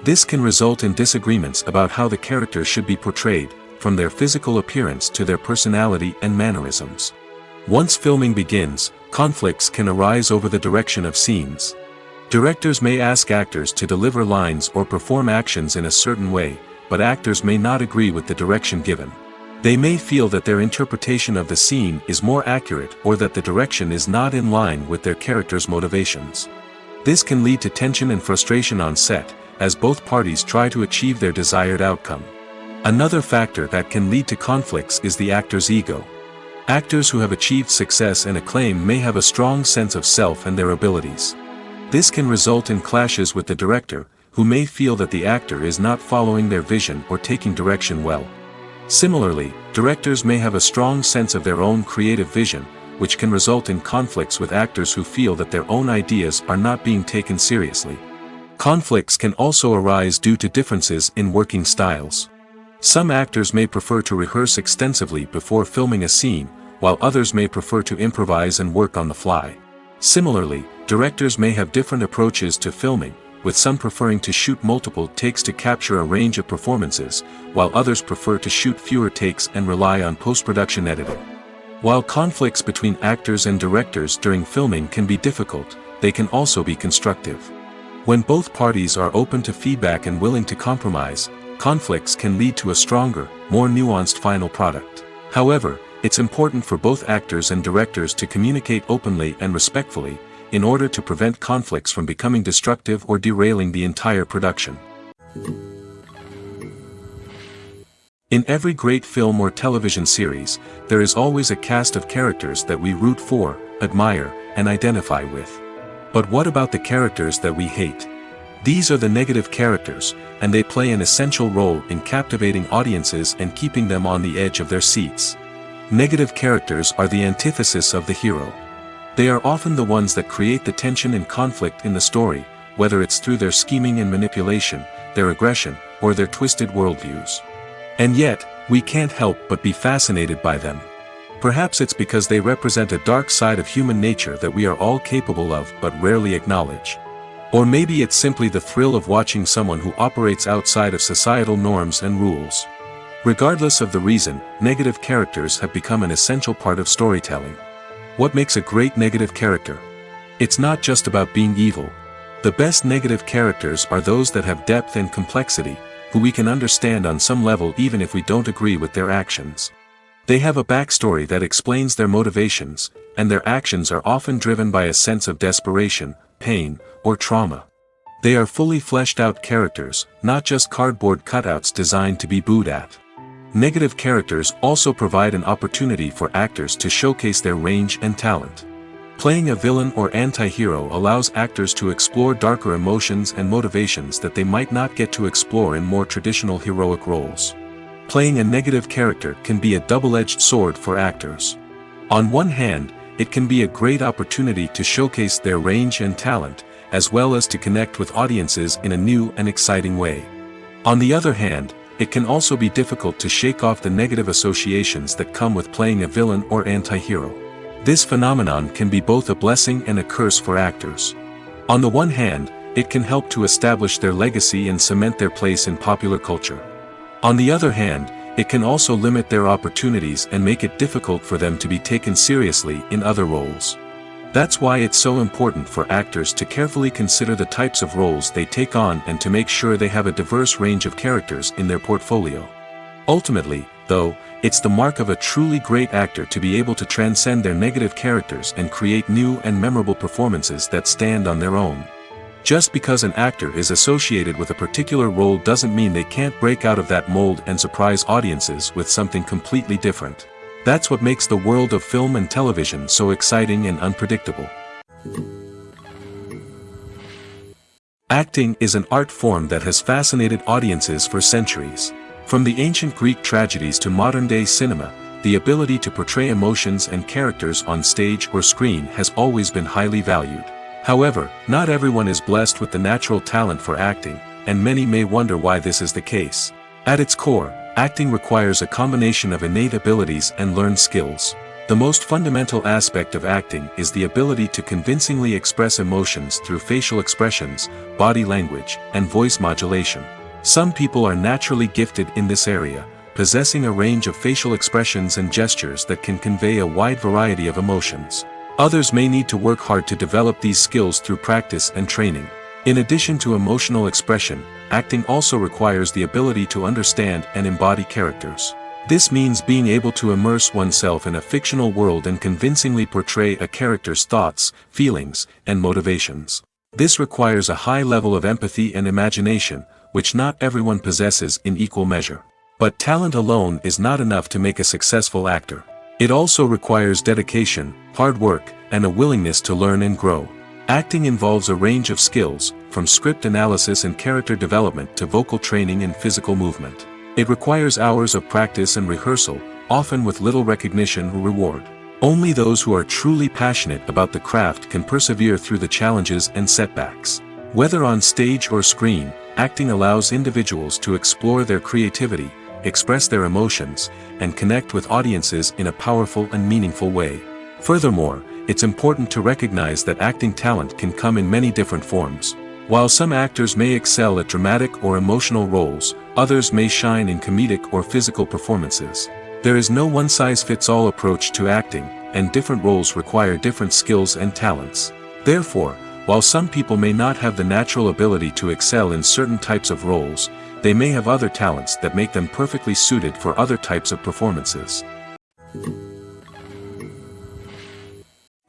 This can result in disagreements about how the characters should be portrayed, from their physical appearance to their personality and mannerisms. Once filming begins, conflicts can arise over the direction of scenes. Directors may ask actors to deliver lines or perform actions in a certain way, but actors may not agree with the direction given. They may feel that their interpretation of the scene is more accurate or that the direction is not in line with their character's motivations. This can lead to tension and frustration on set, as both parties try to achieve their desired outcome. Another factor that can lead to conflicts is the actor's ego. Actors who have achieved success and acclaim may have a strong sense of self and their abilities. This can result in clashes with the director, who may feel that the actor is not following their vision or taking direction well. Similarly, directors may have a strong sense of their own creative vision, which can result in conflicts with actors who feel that their own ideas are not being taken seriously. Conflicts can also arise due to differences in working styles. Some actors may prefer to rehearse extensively before filming a scene, while others may prefer to improvise and work on the fly. Similarly, directors may have different approaches to filming, with some preferring to shoot multiple takes to capture a range of performances, while others prefer to shoot fewer takes and rely on post-production editing. While conflicts between actors and directors during filming can be difficult, they can also be constructive. When both parties are open to feedback and willing to compromise, conflicts can lead to a stronger, more nuanced final product. However, it's important for both actors and directors to communicate openly and respectfully, in order to prevent conflicts from becoming destructive or derailing the entire production. In every great film or television series, there is always a cast of characters that we root for, admire, and identify with. But what about the characters that we hate? These are the negative characters, and they play an essential role in captivating audiences and keeping them on the edge of their seats. Negative characters are the antithesis of the hero. They are often the ones that create the tension and conflict in the story, whether it's through their scheming and manipulation, their aggression, or their twisted worldviews. And yet, we can't help but be fascinated by them. Perhaps it's because they represent a dark side of human nature that we are all capable of but rarely acknowledge. Or maybe it's simply the thrill of watching someone who operates outside of societal norms and rules. Regardless of the reason, negative characters have become an essential part of storytelling. What makes a great negative character? It's not just about being evil. The best negative characters are those that have depth and complexity, who we can understand on some level even if we don't agree with their actions. They have a backstory that explains their motivations, and their actions are often driven by a sense of desperation, pain, or trauma. They are fully fleshed out characters, not just cardboard cutouts designed to be booed at. Negative characters also provide an opportunity for actors to showcase their range and talent. Playing a villain or anti-hero allows actors to explore darker emotions and motivations that they might not get to explore in more traditional heroic roles. Playing a negative character can be a double-edged sword for actors. On one hand, it can be a great opportunity to showcase their range and talent, as well as to connect with audiences in a new and exciting way. On the other hand, it can also be difficult to shake off the negative associations that come with playing a villain or anti-hero. This phenomenon can be both a blessing and a curse for actors. On the one hand, it can help to establish their legacy and cement their place in popular culture. On the other hand, it can also limit their opportunities and make it difficult for them to be taken seriously in other roles. That's why it's so important for actors to carefully consider the types of roles they take on and to make sure they have a diverse range of characters in their portfolio. Ultimately, though, it's the mark of a truly great actor to be able to transcend their negative characters and create new and memorable performances that stand on their own. Just because an actor is associated with a particular role doesn't mean they can't break out of that mold and surprise audiences with something completely different. That's what makes the world of film and television so exciting and unpredictable. Acting is an art form that has fascinated audiences for centuries. From the ancient Greek tragedies to modern-day cinema, the ability to portray emotions and characters on stage or screen has always been highly valued. However, not everyone is blessed with the natural talent for acting, and many may wonder why this is the case. At its core, acting requires a combination of innate abilities and learned skills. The most fundamental aspect of acting is the ability to convincingly express emotions through facial expressions, body language, and voice modulation. Some people are naturally gifted in this area, possessing a range of facial expressions and gestures that can convey a wide variety of emotions. Others may need to work hard to develop these skills through practice and training. In addition to emotional expression, acting also requires the ability to understand and embody characters. This means being able to immerse oneself in a fictional world and convincingly portray a character's thoughts, feelings, and motivations. This requires a high level of empathy and imagination, which not everyone possesses in equal measure. But talent alone is not enough to make a successful actor. It also requires dedication, hard work, and a willingness to learn and grow. Acting involves a range of skills, from script analysis and character development to vocal training and physical movement. It requires hours of practice and rehearsal, often with little recognition or reward. Only those who are truly passionate about the craft can persevere through the challenges and setbacks. Whether on stage or screen, acting allows individuals to explore their creativity, express their emotions, and connect with audiences in a powerful and meaningful way. Furthermore, it's important to recognize that acting talent can come in many different forms. While some actors may excel at dramatic or emotional roles, others may shine in comedic or physical performances. There is no one-size-fits-all approach to acting, and different roles require different skills and talents. Therefore, while some people may not have the natural ability to excel in certain types of roles, they may have other talents that make them perfectly suited for other types of performances.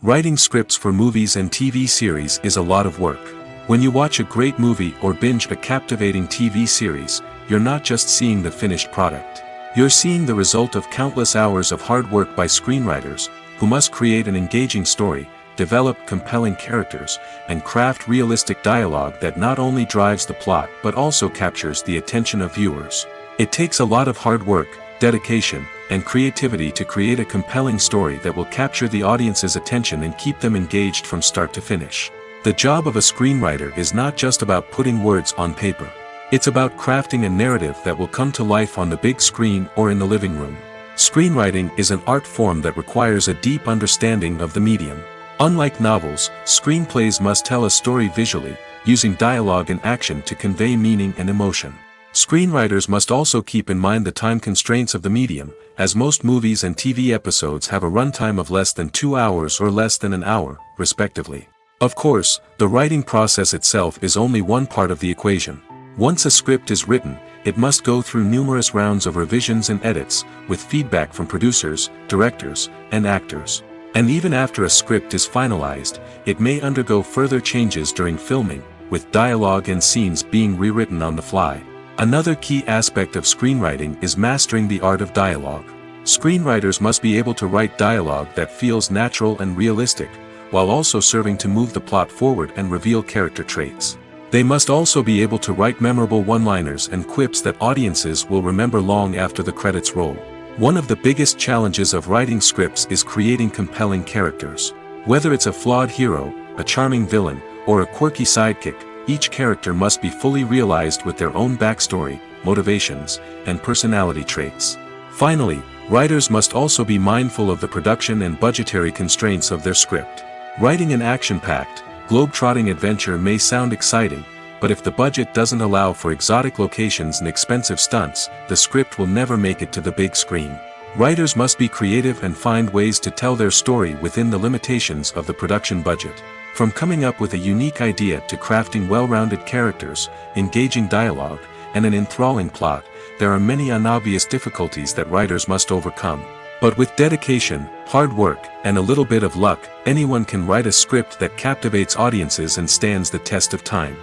Writing scripts for movies and TV series is a lot of work. When you watch a great movie or binge a captivating TV series, you're not just seeing the finished product. You're seeing the result of countless hours of hard work by screenwriters, who must create an engaging story, develop compelling characters, and craft realistic dialogue that not only drives the plot but also captures the attention of viewers. It takes a lot of hard work, dedication, and creativity to create a compelling story that will capture the audience's attention and keep them engaged from start to finish. The job of a screenwriter is not just about putting words on paper. It's about crafting a narrative that will come to life on the big screen or in the living room. Screenwriting is an art form that requires a deep understanding of the medium. Unlike novels, screenplays must tell a story visually, using dialogue and action to convey meaning and emotion. Screenwriters must also keep in mind the time constraints of the medium, as most movies and TV episodes have a runtime of less than 2 hours or less than an hour, respectively. Of course, the writing process itself is only one part of the equation. Once a script is written, it must go through numerous rounds of revisions and edits, with feedback from producers, directors, and actors. And even after a script is finalized, it may undergo further changes during filming, with dialogue and scenes being rewritten on the fly. Another key aspect of screenwriting is mastering the art of dialogue. Screenwriters must be able to write dialogue that feels natural and realistic, while also serving to move the plot forward and reveal character traits. They must also be able to write memorable one-liners and quips that audiences will remember long after the credits roll. One of the biggest challenges of writing scripts is creating compelling characters. Whether it's a flawed hero, a charming villain, or a quirky sidekick, each character must be fully realized with their own backstory, motivations, and personality traits. Finally, writers must also be mindful of the production and budgetary constraints of their script. Writing an action-packed, globe-trotting adventure may sound exciting, but if the budget doesn't allow for exotic locations and expensive stunts, the script will never make it to the big screen. Writers must be creative and find ways to tell their story within the limitations of the production budget. From coming up with a unique idea to crafting well-rounded characters, engaging dialogue, and an enthralling plot, there are many unobvious difficulties that writers must overcome. But with dedication, hard work, and a little bit of luck, anyone can write a script that captivates audiences and stands the test of time.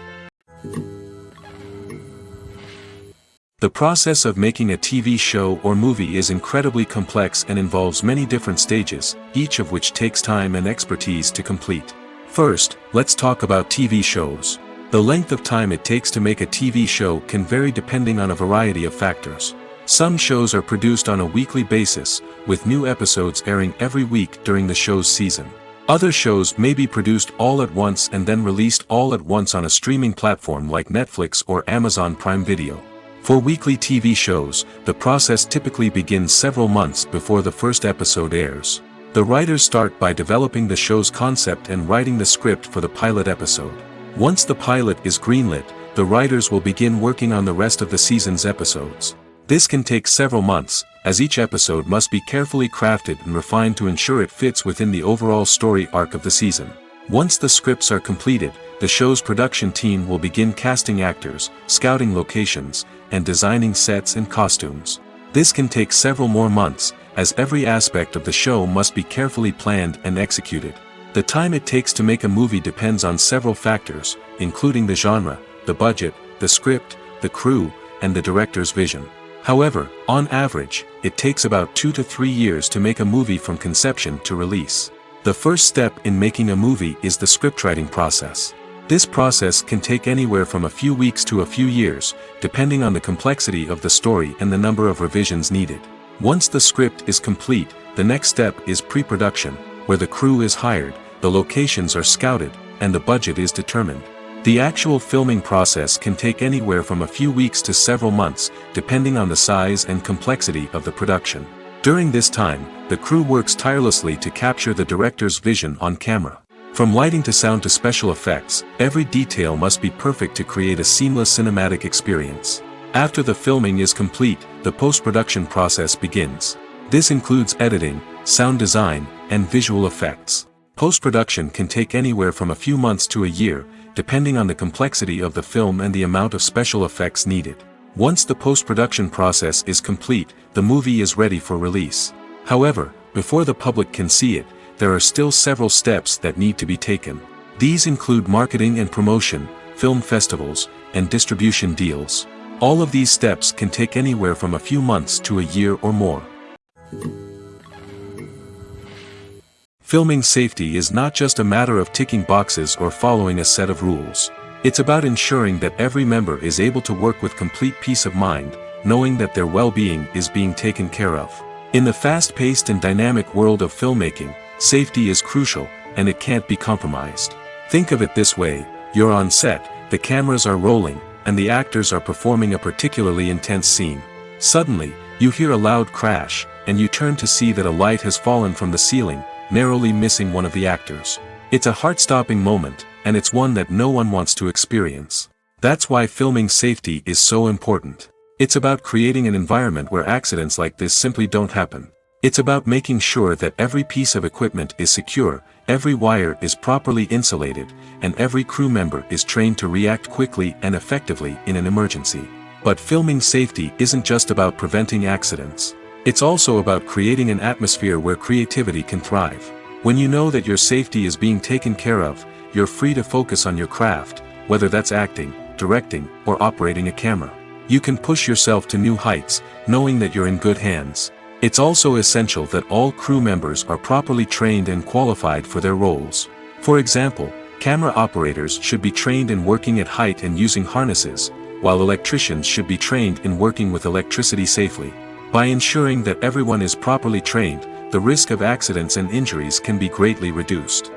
The process of making a TV show or movie is incredibly complex and involves many different stages, each of which takes time and expertise to complete. First, let's talk about TV shows. The length of time it takes to make a TV show can vary depending on a variety of factors. Some shows are produced on a weekly basis, with new episodes airing every week during the show's season. Other shows may be produced all at once and then released all at once on a streaming platform like Netflix or Amazon Prime Video. For weekly TV shows, the process typically begins several months before the first episode airs. The writers start by developing the show's concept and writing the script for the pilot episode. Once the pilot is greenlit, the writers will begin working on the rest of the season's episodes. This can take several months, as each episode must be carefully crafted and refined to ensure it fits within the overall story arc of the season. Once the scripts are completed, the show's production team will begin casting actors, scouting locations, and designing sets and costumes. This can take several more months, as every aspect of the show must be carefully planned and executed. The time it takes to make a movie depends on several factors, including the genre, the budget, the script, the crew, and the director's vision. However, on average, it takes about 2 to 3 years to make a movie from conception to release. The first step in making a movie is the scriptwriting process. This process can take anywhere from a few weeks to a few years, depending on the complexity of the story and the number of revisions needed. Once the script is complete, the next step is pre-production, where the crew is hired, the locations are scouted, and the budget is determined. The actual filming process can take anywhere from a few weeks to several months, depending on the size and complexity of the production. During this time, the crew works tirelessly to capture the director's vision on camera. From lighting to sound to special effects, every detail must be perfect to create a seamless cinematic experience. After the filming is complete, the post-production process begins. This includes editing, sound design, and visual effects. Post-production can take anywhere from a few months to a year, depending on the complexity of the film and the amount of special effects needed. Once the post-production process is complete, the movie is ready for release. However, before the public can see it, there are still several steps that need to be taken. These include marketing and promotion, film festivals, and distribution deals. All of these steps can take anywhere from a few months to a year or more. Filming safety is not just a matter of ticking boxes or following a set of rules. It's about ensuring that every member is able to work with complete peace of mind, knowing that their well-being is being taken care of. In the fast-paced and dynamic world of filmmaking, safety is crucial, and it can't be compromised. Think of it this way: you're on set, the cameras are rolling, and the actors are performing a particularly intense scene. Suddenly, you hear a loud crash, and you turn to see that a light has fallen from the ceiling, narrowly missing one of the actors. It's a heart-stopping moment, and it's one that no one wants to experience. That's why filming safety is so important. It's about creating an environment where accidents like this simply don't happen. It's about making sure that every piece of equipment is secure, every wire is properly insulated, and every crew member is trained to react quickly and effectively in an emergency. But filming safety isn't just about preventing accidents. It's also about creating an atmosphere where creativity can thrive. When you know that your safety is being taken care of, you're free to focus on your craft, whether that's acting, directing, or operating a camera. You can push yourself to new heights, knowing that you're in good hands. It's also essential that all crew members are properly trained and qualified for their roles. For example, camera operators should be trained in working at height and using harnesses, while electricians should be trained in working with electricity safely. By ensuring that everyone is properly trained, the risk of accidents and injuries can be greatly reduced.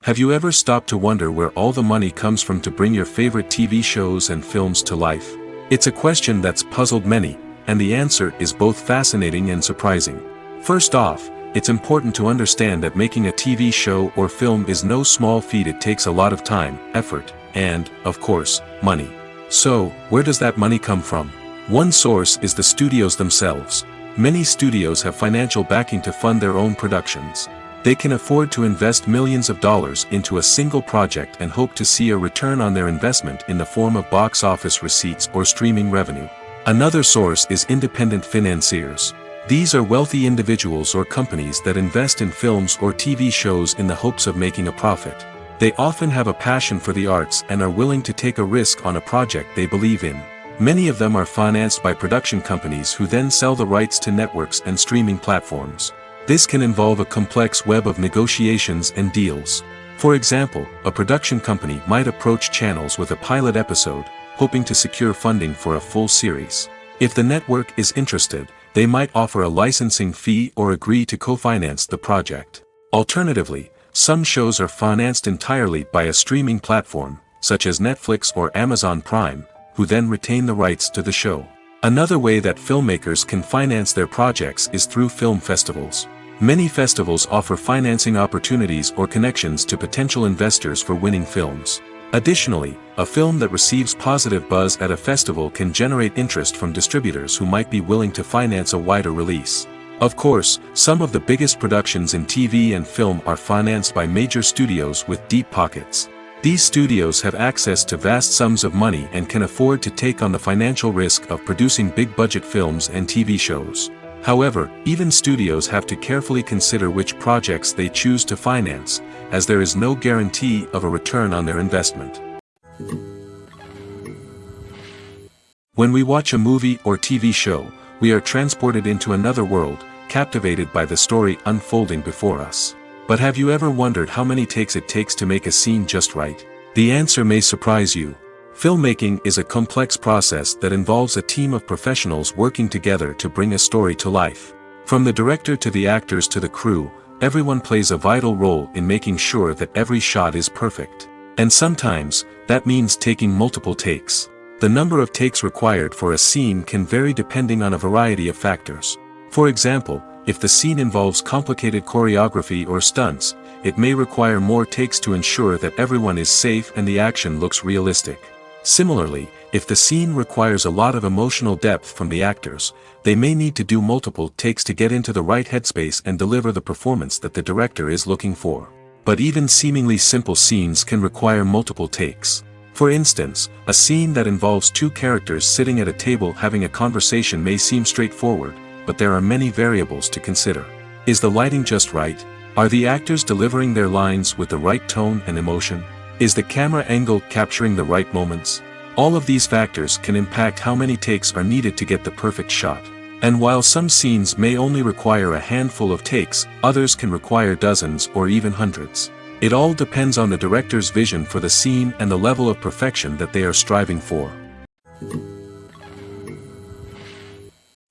Have you ever stopped to wonder where all the money comes from to bring your favorite TV shows and films to life? It's a question that's puzzled many, and the answer is both fascinating and surprising. First off, it's important to understand that making a TV show or film is no small feat. It takes a lot of time, effort, and, of course, money. So, where does that money come from? One source is the studios themselves. Many studios have financial backing to fund their own productions. They can afford to invest millions of dollars into a single project and hope to see a return on their investment in the form of box office receipts or streaming revenue. Another source is independent financiers. These are wealthy individuals or companies that invest in films or TV shows in the hopes of making a profit. They often have a passion for the arts and are willing to take a risk on a project they believe in. Many of them are financed by production companies who then sell the rights to networks and streaming platforms. This can involve a complex web of negotiations and deals. For example, a production company might approach channels with a pilot episode, hoping to secure funding for a full series. If the network is interested, they might offer a licensing fee or agree to co-finance the project. Alternatively, some shows are financed entirely by a streaming platform, such as Netflix or Amazon Prime, who then retain the rights to the show. Another way that filmmakers can finance their projects is through film festivals. Many festivals offer financing opportunities or connections to potential investors for winning films. Additionally, a film that receives positive buzz at a festival can generate interest from distributors who might be willing to finance a wider release. Of course, some of the biggest productions in TV and film are financed by major studios with deep pockets. These studios have access to vast sums of money and can afford to take on the financial risk of producing big-budget films and TV shows. However, even studios have to carefully consider which projects they choose to finance, as there is no guarantee of a return on their investment. When we watch a movie or TV show, we are transported into another world, captivated by the story unfolding before us. But have you ever wondered how many takes it takes to make a scene just right? The answer may surprise you. Filmmaking is a complex process that involves a team of professionals working together to bring a story to life. From the director to the actors to the crew, everyone plays a vital role in making sure that every shot is perfect. And sometimes, that means taking multiple takes. The number of takes required for a scene can vary depending on a variety of factors. For example, if the scene involves complicated choreography or stunts, it may require more takes to ensure that everyone is safe and the action looks realistic. Similarly, if the scene requires a lot of emotional depth from the actors, they may need to do multiple takes to get into the right headspace and deliver the performance that the director is looking for. But even seemingly simple scenes can require multiple takes. For instance, a scene that involves two characters sitting at a table having a conversation may seem straightforward, but there are many variables to consider. Is the lighting just right? Are the actors delivering their lines with the right tone and emotion? Is the camera angle capturing the right moments? All of these factors can impact how many takes are needed to get the perfect shot. And while some scenes may only require a handful of takes, others can require dozens or even hundreds. It all depends on the director's vision for the scene and the level of perfection that they are striving for.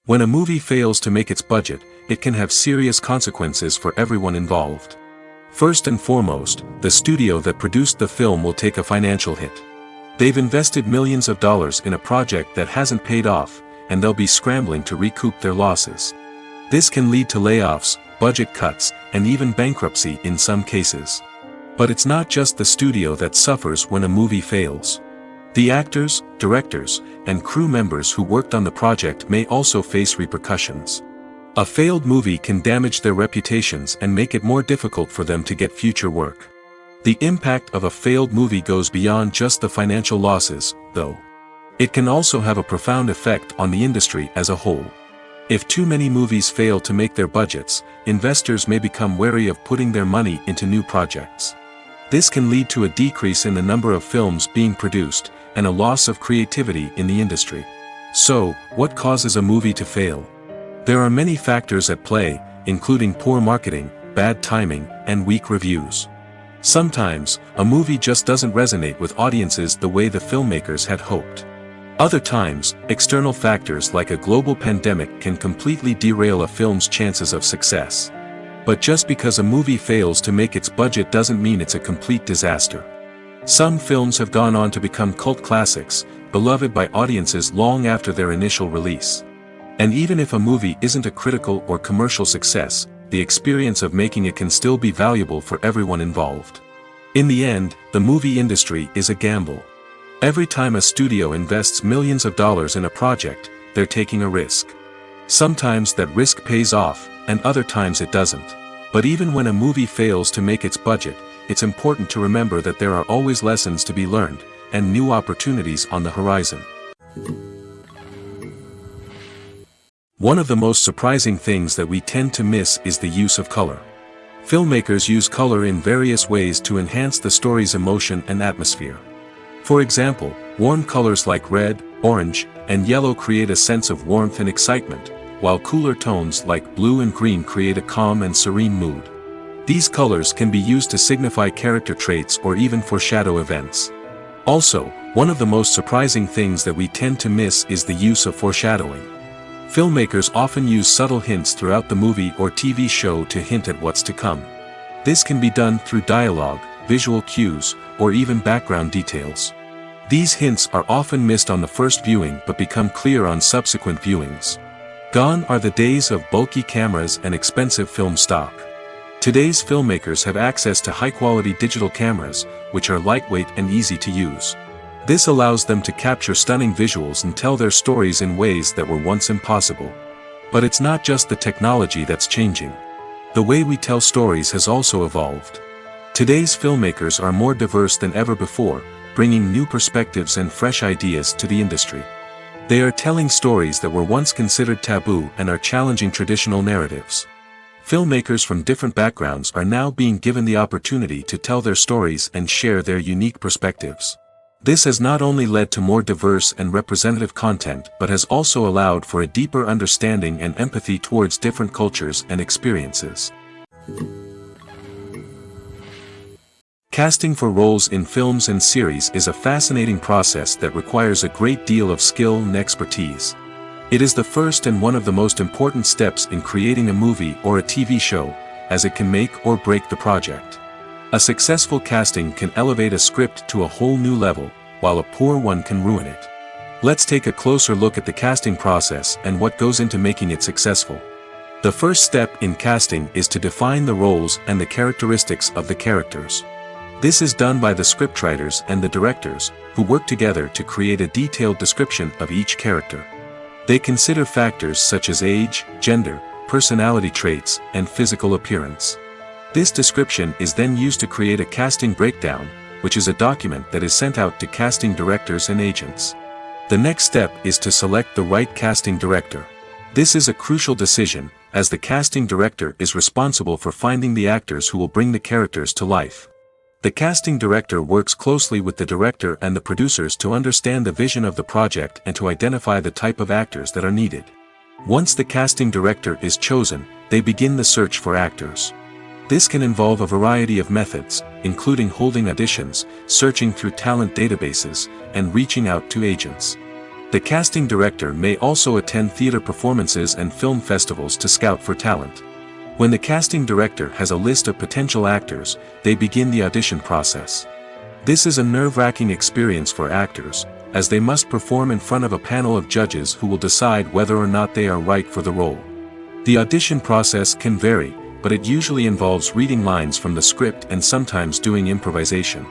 When a movie fails to make its budget, it can have serious consequences for everyone involved. First and foremost, the studio that produced the film will take a financial hit. They've invested millions of dollars in a project that hasn't paid off, and they'll be scrambling to recoup their losses. This can lead to layoffs, budget cuts, and even bankruptcy in some cases. But it's not just the studio that suffers when a movie fails. The actors, directors, and crew members who worked on the project may also face repercussions. A failed movie can damage their reputations and make it more difficult for them to get future work. The impact of a failed movie goes beyond just the financial losses, though. It can also have a profound effect on the industry as a whole. If too many movies fail to make their budgets, investors may become wary of putting their money into new projects. This can lead to a decrease in the number of films being produced, and a loss of creativity in the industry. So, what causes a movie to fail? There are many factors at play, including poor marketing, bad timing, and weak reviews. Sometimes, a movie just doesn't resonate with audiences the way the filmmakers had hoped. Other times, external factors like a global pandemic can completely derail a film's chances of success. But just because a movie fails to make its budget doesn't mean it's a complete disaster. Some films have gone on to become cult classics, beloved by audiences long after their initial release. And even if a movie isn't a critical or commercial success, the experience of making it can still be valuable for everyone involved. In the end, the movie industry is a gamble. Every time a studio invests millions of dollars in a project, they're taking a risk. Sometimes that risk pays off, and other times it doesn't. But even when a movie fails to make its budget, it's important to remember that there are always lessons to be learned, and new opportunities on the horizon. One of the most surprising things that we tend to miss is the use of color. Filmmakers use color in various ways to enhance the story's emotion and atmosphere. For example, warm colors like red, orange, and yellow create a sense of warmth and excitement, while cooler tones like blue and green create a calm and serene mood. These colors can be used to signify character traits or even foreshadow events. Also, one of the most surprising things that we tend to miss is the use of foreshadowing. Filmmakers often use subtle hints throughout the movie or TV show to hint at what's to come. This can be done through dialogue, visual cues, or even background details. These hints are often missed on the first viewing but become clear on subsequent viewings. Gone are the days of bulky cameras and expensive film stock. Today's filmmakers have access to high-quality digital cameras, which are lightweight and easy to use. This allows them to capture stunning visuals and tell their stories in ways that were once impossible. But it's not just the technology that's changing. The way we tell stories has also evolved. Today's filmmakers are more diverse than ever before, bringing new perspectives and fresh ideas to the industry. They are telling stories that were once considered taboo and are challenging traditional narratives. Filmmakers from different backgrounds are now being given the opportunity to tell their stories and share their unique perspectives. This has not only led to more diverse and representative content but has also allowed for a deeper understanding and empathy towards different cultures and experiences. Casting for roles in films and series is a fascinating process that requires a great deal of skill and expertise. It is the first and one of the most important steps in creating a movie or a TV show, as it can make or break the project. A successful casting can elevate a script to a whole new level, while a poor one can ruin it. Let's take a closer look at the casting process and what goes into making it successful. The first step in casting is to define the roles and the characteristics of the characters. This is done by the scriptwriters and the directors, who work together to create a detailed description of each character. They consider factors such as age, gender, personality traits, and physical appearance. This description is then used to create a casting breakdown, which is a document that is sent out to casting directors and agents. The next step is to select the right casting director. This is a crucial decision, as the casting director is responsible for finding the actors who will bring the characters to life. The casting director works closely with the director and the producers to understand the vision of the project and to identify the type of actors that are needed. Once the casting director is chosen, they begin the search for actors. This can involve a variety of methods, including holding auditions, searching through talent databases, and reaching out to agents. The casting director may also attend theater performances and film festivals to scout for talent. When the casting director has a list of potential actors, they begin the audition process. This is a nerve-wracking experience for actors, as they must perform in front of a panel of judges who will decide whether or not they are right for the role. The audition process can vary, but it usually involves reading lines from the script and sometimes doing improvisation.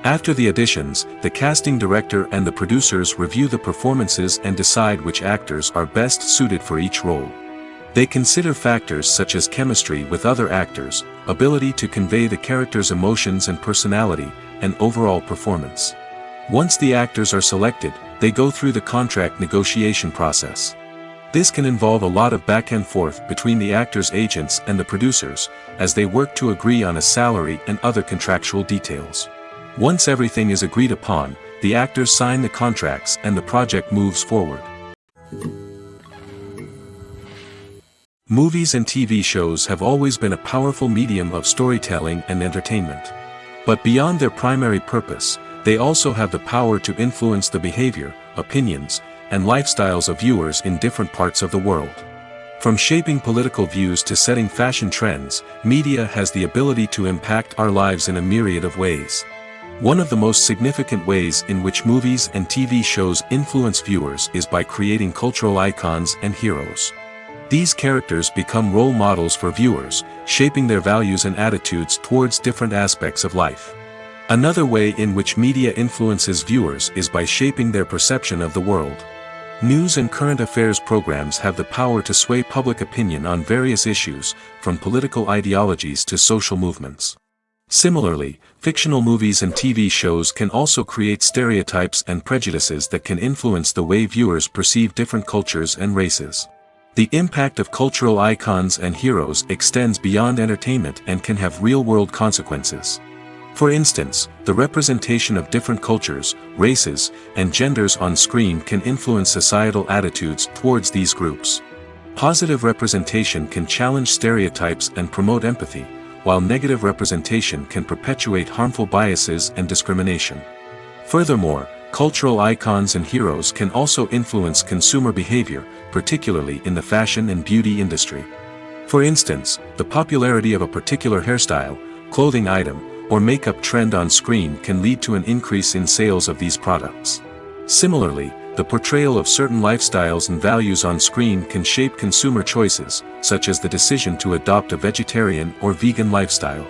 After the auditions, the casting director and the producers review the performances and decide which actors are best suited for each role. They consider factors such as chemistry with other actors, ability to convey the character's emotions and personality, and overall performance. Once the actors are selected, they go through the contract negotiation process. This can involve a lot of back and forth between the actors' agents and the producers, as they work to agree on a salary and other contractual details. Once everything is agreed upon, the actors sign the contracts and the project moves forward. Movies and TV shows have always been a powerful medium of storytelling and entertainment. But beyond their primary purpose, they also have the power to influence the behavior, opinions, and lifestyles of viewers in different parts of the world. From shaping political views to setting fashion trends, media has the ability to impact our lives in a myriad of ways. One of the most significant ways in which movies and TV shows influence viewers is by creating cultural icons and heroes. These characters become role models for viewers, shaping their values and attitudes towards different aspects of life. Another way in which media influences viewers is by shaping their perception of the world. News and current affairs programs have the power to sway public opinion on various issues, from political ideologies to social movements. Similarly, fictional movies and TV shows can also create stereotypes and prejudices that can influence the way viewers perceive different cultures and races. The impact of cultural icons and heroes extends beyond entertainment and can have real-world consequences. For instance, the representation of different cultures, races, and genders on screen can influence societal attitudes towards these groups. Positive representation can challenge stereotypes and promote empathy, while negative representation can perpetuate harmful biases and discrimination. Furthermore, cultural icons and heroes can also influence consumer behavior, particularly in the fashion and beauty industry. For instance, the popularity of a particular hairstyle, clothing item, or makeup trend on screen can lead to an increase in sales of these products. Similarly, the portrayal of certain lifestyles and values on screen can shape consumer choices, such as the decision to adopt a vegetarian or vegan lifestyle.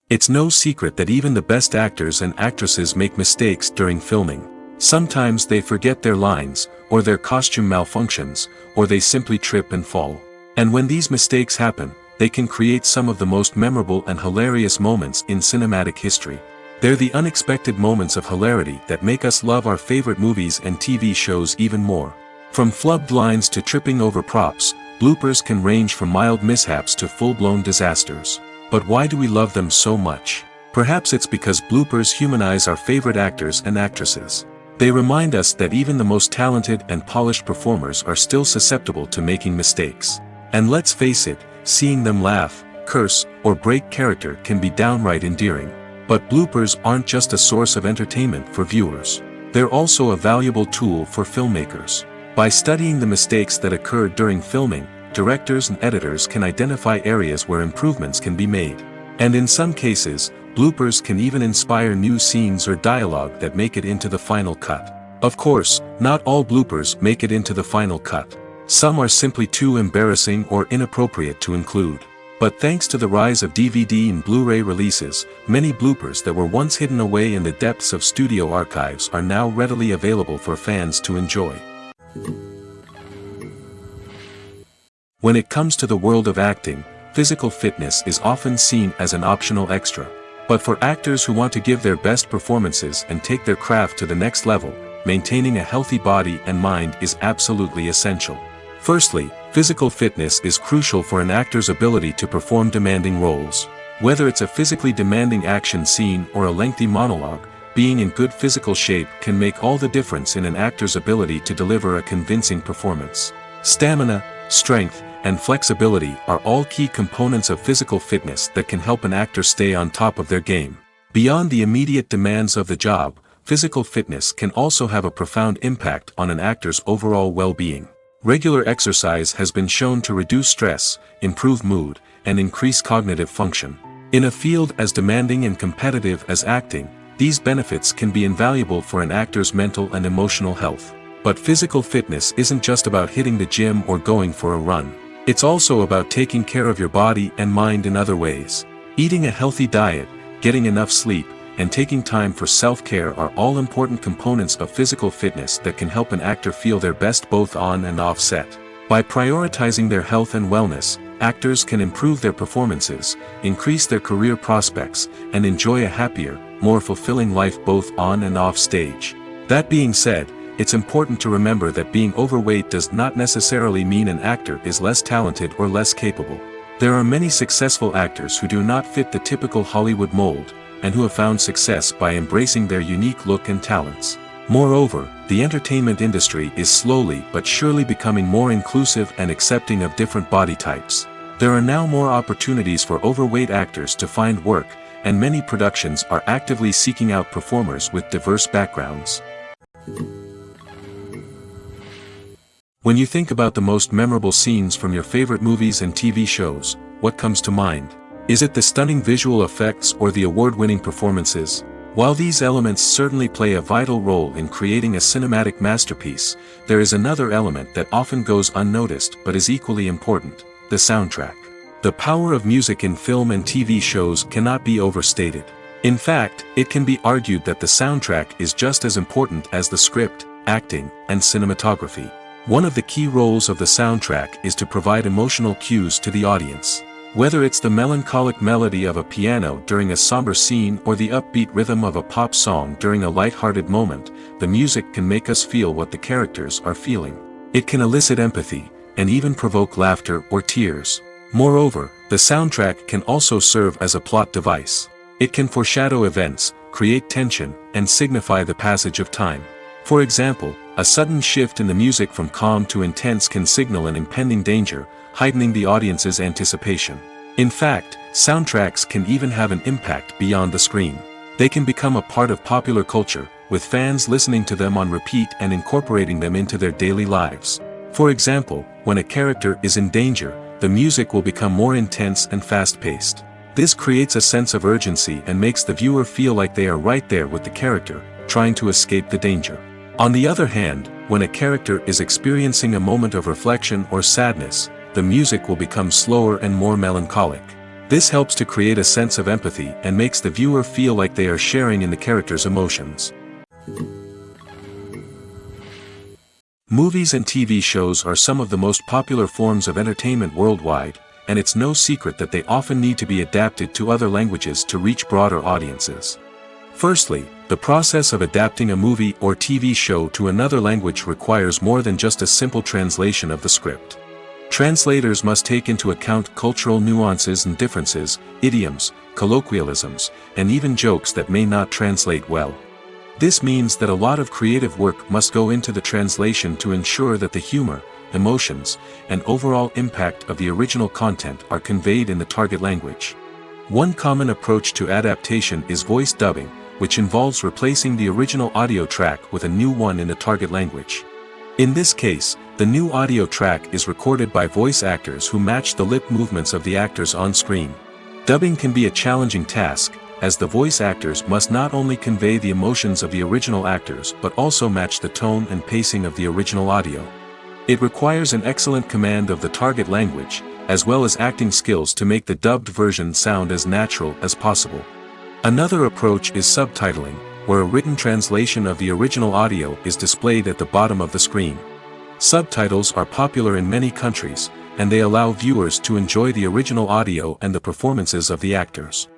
It's no secret that even the best actors and actresses make mistakes during filming. Sometimes they forget their lines, or their costume malfunctions, or they simply trip and fall. And when these mistakes happen, they can create some of the most memorable and hilarious moments in cinematic history. They're the unexpected moments of hilarity that make us love our favorite movies and TV shows even more. From flubbed lines to tripping over props, bloopers can range from mild mishaps to full-blown disasters. But why do we love them so much? Perhaps it's because bloopers humanize our favorite actors and actresses. They remind us that even the most talented and polished performers are still susceptible to making mistakes. And let's face it, seeing them laugh, curse, or break character can be downright endearing. But bloopers aren't just a source of entertainment for viewers. They're also a valuable tool for filmmakers. By studying the mistakes that occurred during filming, directors and editors can identify areas where improvements can be made. And in some cases, bloopers can even inspire new scenes or dialogue that make it into the final cut. Of course, not all bloopers make it into the final cut. Some are simply too embarrassing or inappropriate to include. But thanks to the rise of DVD and Blu-ray releases, many bloopers that were once hidden away in the depths of studio archives are now readily available for fans to enjoy. When it comes to the world of acting, physical fitness is often seen as an optional extra. But for actors who want to give their best performances and take their craft to the next level, maintaining a healthy body and mind is absolutely essential. Firstly, physical fitness is crucial for an actor's ability to perform demanding roles. Whether it's a physically demanding action scene or a lengthy monologue, being in good physical shape can make all the difference in an actor's ability to deliver a convincing performance. Stamina, strength, and flexibility are all key components of physical fitness that can help an actor stay on top of their game. Beyond the immediate demands of the job, physical fitness can also have a profound impact on an actor's overall well-being. Regular exercise has been shown to reduce stress, improve mood, and increase cognitive function. In a field as demanding and competitive as acting, these benefits can be invaluable for an actor's mental and emotional health. But physical fitness isn't just about hitting the gym or going for a run. It's also about taking care of your body and mind in other ways. Eating a healthy diet, getting enough sleep, and taking time for self-care are all important components of physical fitness that can help an actor feel their best both on and off set. By prioritizing their health and wellness, actors can improve their performances, increase their career prospects, and enjoy a happier, more fulfilling life both on and off stage. That being said, it's important to remember that being overweight does not necessarily mean an actor is less talented or less capable. There are many successful actors who do not fit the typical Hollywood mold, and who have found success by embracing their unique look and talents. Moreover, the entertainment industry is slowly but surely becoming more inclusive and accepting of different body types. There are now more opportunities for overweight actors to find work, and many productions are actively seeking out performers with diverse backgrounds. When you think about the most memorable scenes from your favorite movies and TV shows, what comes to mind? Is it the stunning visual effects or the award-winning performances? While these elements certainly play a vital role in creating a cinematic masterpiece, there is another element that often goes unnoticed but is equally important: the soundtrack. The power of music in film and TV shows cannot be overstated. In fact, it can be argued that the soundtrack is just as important as the script, acting, and cinematography. One of the key roles of the soundtrack is to provide emotional cues to the audience. Whether it's the melancholic melody of a piano during a somber scene or the upbeat rhythm of a pop song during a light-hearted moment, the music can make us feel what the characters are feeling. It can elicit empathy, and even provoke laughter or tears. Moreover, the soundtrack can also serve as a plot device. It can foreshadow events, create tension, and signify the passage of time. For example, a sudden shift in the music from calm to intense can signal an impending danger, heightening the audience's anticipation. In fact, soundtracks can even have an impact beyond the screen. They can become a part of popular culture, with fans listening to them on repeat and incorporating them into their daily lives. For example, when a character is in danger, the music will become more intense and fast-paced. This creates a sense of urgency and makes the viewer feel like they are right there with the character, trying to escape the danger. On the other hand, when a character is experiencing a moment of reflection or sadness, the music will become slower and more melancholic. This helps to create a sense of empathy and makes the viewer feel like they are sharing in the character's emotions. Movies and TV shows are some of the most popular forms of entertainment worldwide, and it's no secret that they often need to be adapted to other languages to reach broader audiences. Firstly, the process of adapting a movie or TV show to another language requires more than just a simple translation of the script. Translators must take into account cultural nuances and differences, idioms, colloquialisms, and even jokes that may not translate well. This means that a lot of creative work must go into the translation to ensure that the humor, emotions, and overall impact of the original content are conveyed in the target language. One common approach to adaptation is voice dubbing, which involves replacing the original audio track with a new one in the target language. In this case, The new audio track is recorded by voice actors who match the lip movements of the actors on screen. Dubbing can be a challenging task, as the voice actors must not only convey the emotions of the original actors but also match the tone and pacing of the original audio. It requires an excellent command of the target language, as well as acting skills to make the dubbed version sound as natural as possible. Another approach is subtitling, where a written translation of the original audio is displayed at the bottom of the screen. Subtitles are popular in many countries, and they allow viewers to enjoy the original audio and the performances of the actors.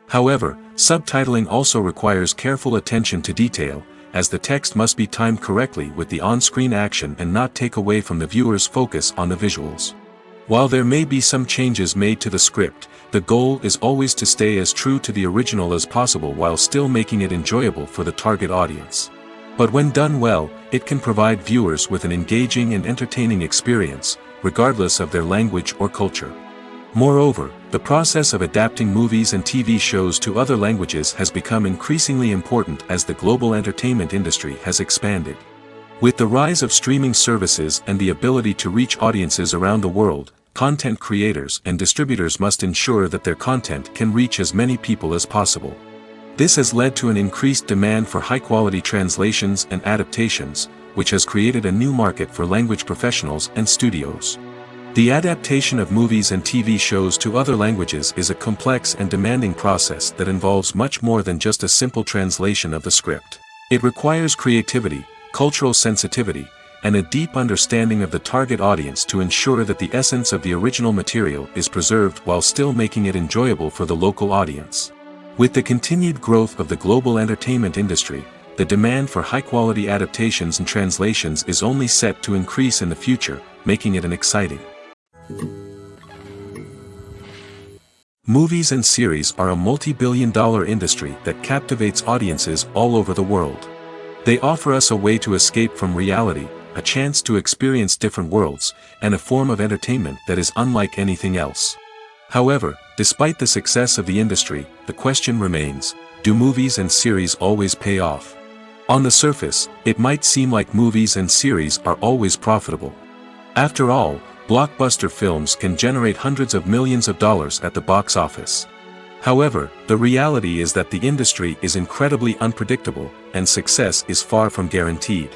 However, subtitling also requires careful attention to detail, as the text must be timed correctly with the on-screen action and not take away from the viewer's focus on the visuals. While there may be some changes made to the script, the goal is always to stay as true to the original as possible while still making it enjoyable for the target audience. But when done well, it can provide viewers with an engaging and entertaining experience, regardless of their language or culture. Moreover, the process of adapting movies and TV shows to other languages has become increasingly important as the global entertainment industry has expanded. With the rise of streaming services and the ability to reach audiences around the world, content creators and distributors must ensure that their content can reach as many people as possible. This has led to an increased demand for high-quality translations and adaptations, which has created a new market for language professionals and studios. The adaptation of movies and TV shows to other languages is a complex and demanding process that involves much more than just a simple translation of the script. It requires creativity, cultural sensitivity, and a deep understanding of the target audience to ensure that the essence of the original material is preserved while still making it enjoyable for the local audience. With the continued growth of the global entertainment industry, the demand for high-quality adaptations and translations is only set to increase in the future, making it an exciting. Movies and series are a multi-billion-dollar industry that captivates audiences all over the world. They offer us a way to escape from reality, a chance to experience different worlds, and a form of entertainment that is unlike anything else. However, despite the success of the industry, the question remains, do movies and series always pay off? On the surface, it might seem like movies and series are always profitable. After all, blockbuster films can generate hundreds of millions of dollars at the box office. However, the reality is that the industry is incredibly unpredictable, and success is far from guaranteed.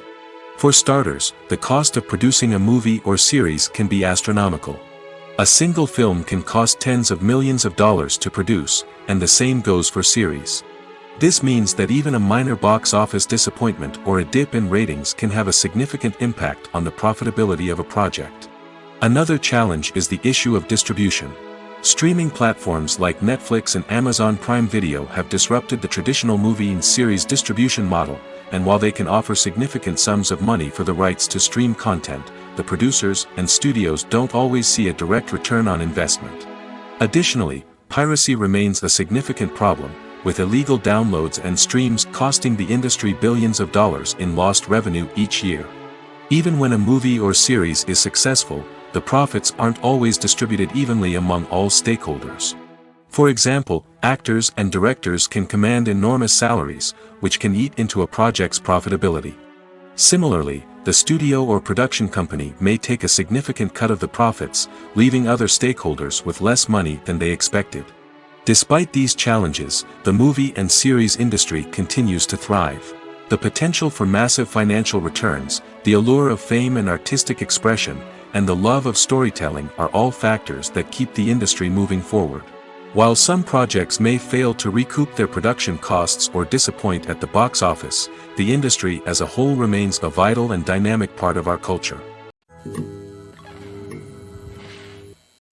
For starters, the cost of producing a movie or series can be astronomical. A single film can cost tens of millions of dollars to produce, and the same goes for series. This means that even a minor box office disappointment or a dip in ratings can have a significant impact on the profitability of a project. Another challenge is the issue of distribution. Streaming platforms like Netflix and Amazon Prime Video have disrupted the traditional movie and series distribution model, and while they can offer significant sums of money for the rights to stream content, the producers and studios don't always see a direct return on investment. Additionally, piracy remains a significant problem, with illegal downloads and streams costing the industry billions of dollars in lost revenue each year. Even when a movie or series is successful, the profits aren't always distributed evenly among all stakeholders. For example, actors and directors can command enormous salaries, which can eat into a project's profitability. Similarly, the studio or production company may take a significant cut of the profits, leaving other stakeholders with less money than they expected. Despite these challenges, the movie and series industry continues to thrive. The potential for massive financial returns, the allure of fame and artistic expression, and the love of storytelling are all factors that keep the industry moving forward. While some projects may fail to recoup their production costs or disappoint at the box office, the industry as a whole remains a vital and dynamic part of our culture.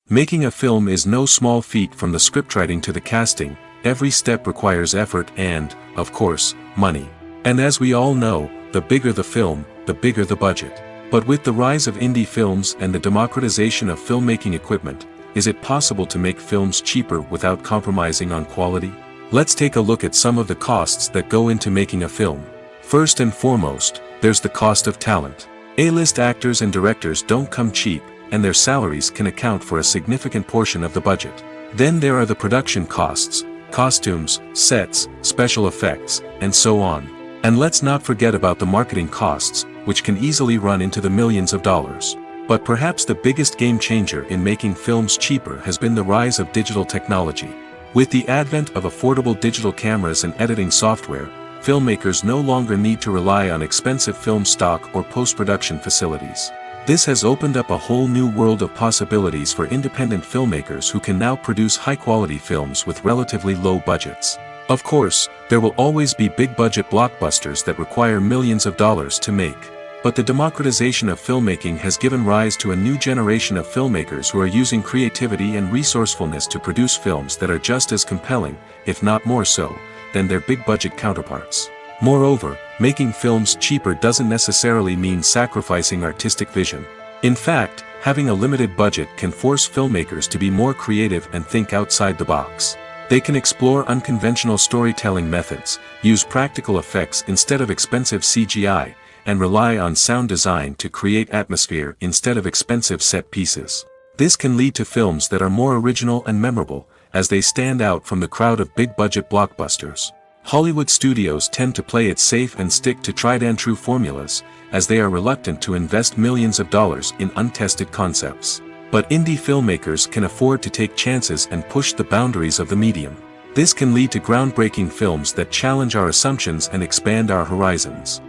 Making a film is no small feat. From the scriptwriting to the casting, every step requires effort and, of course, money. And as we all know, the bigger the film, the bigger the budget. But with the rise of indie films and the democratization of filmmaking equipment, is it possible to make films cheaper without compromising on quality? Let's take a look at some of the costs that go into making a film. First and foremost, there's the cost of talent. A-list actors and directors don't come cheap, and their salaries can account for a significant portion of the budget. Then there are the production costs, costumes, sets, special effects, and so on. And let's not forget about the marketing costs, which can easily run into the millions of dollars. But perhaps the biggest game changer in making films cheaper has been the rise of digital technology. With the advent of affordable digital cameras and editing software, filmmakers no longer need to rely on expensive film stock or post-production facilities. This has opened up a whole new world of possibilities for independent filmmakers who can now produce high-quality films with relatively low budgets. Of course, there will always be big-budget blockbusters that require millions of dollars to make. But the democratization of filmmaking has given rise to a new generation of filmmakers who are using creativity and resourcefulness to produce films that are just as compelling, if not more so, than their big-budget counterparts. Moreover, making films cheaper doesn't necessarily mean sacrificing artistic vision. In fact, having a limited budget can force filmmakers to be more creative and think outside the box. They can explore unconventional storytelling methods, use practical effects instead of expensive CGI, and rely on sound design to create atmosphere instead of expensive set pieces. This can lead to films that are more original and memorable, as they stand out from the crowd of big-budget blockbusters. Hollywood studios tend to play it safe and stick to tried-and-true formulas, as they are reluctant to invest millions of dollars in untested concepts. But indie filmmakers can afford to take chances and push the boundaries of the medium. This can lead to groundbreaking films that challenge our assumptions and expand our horizons.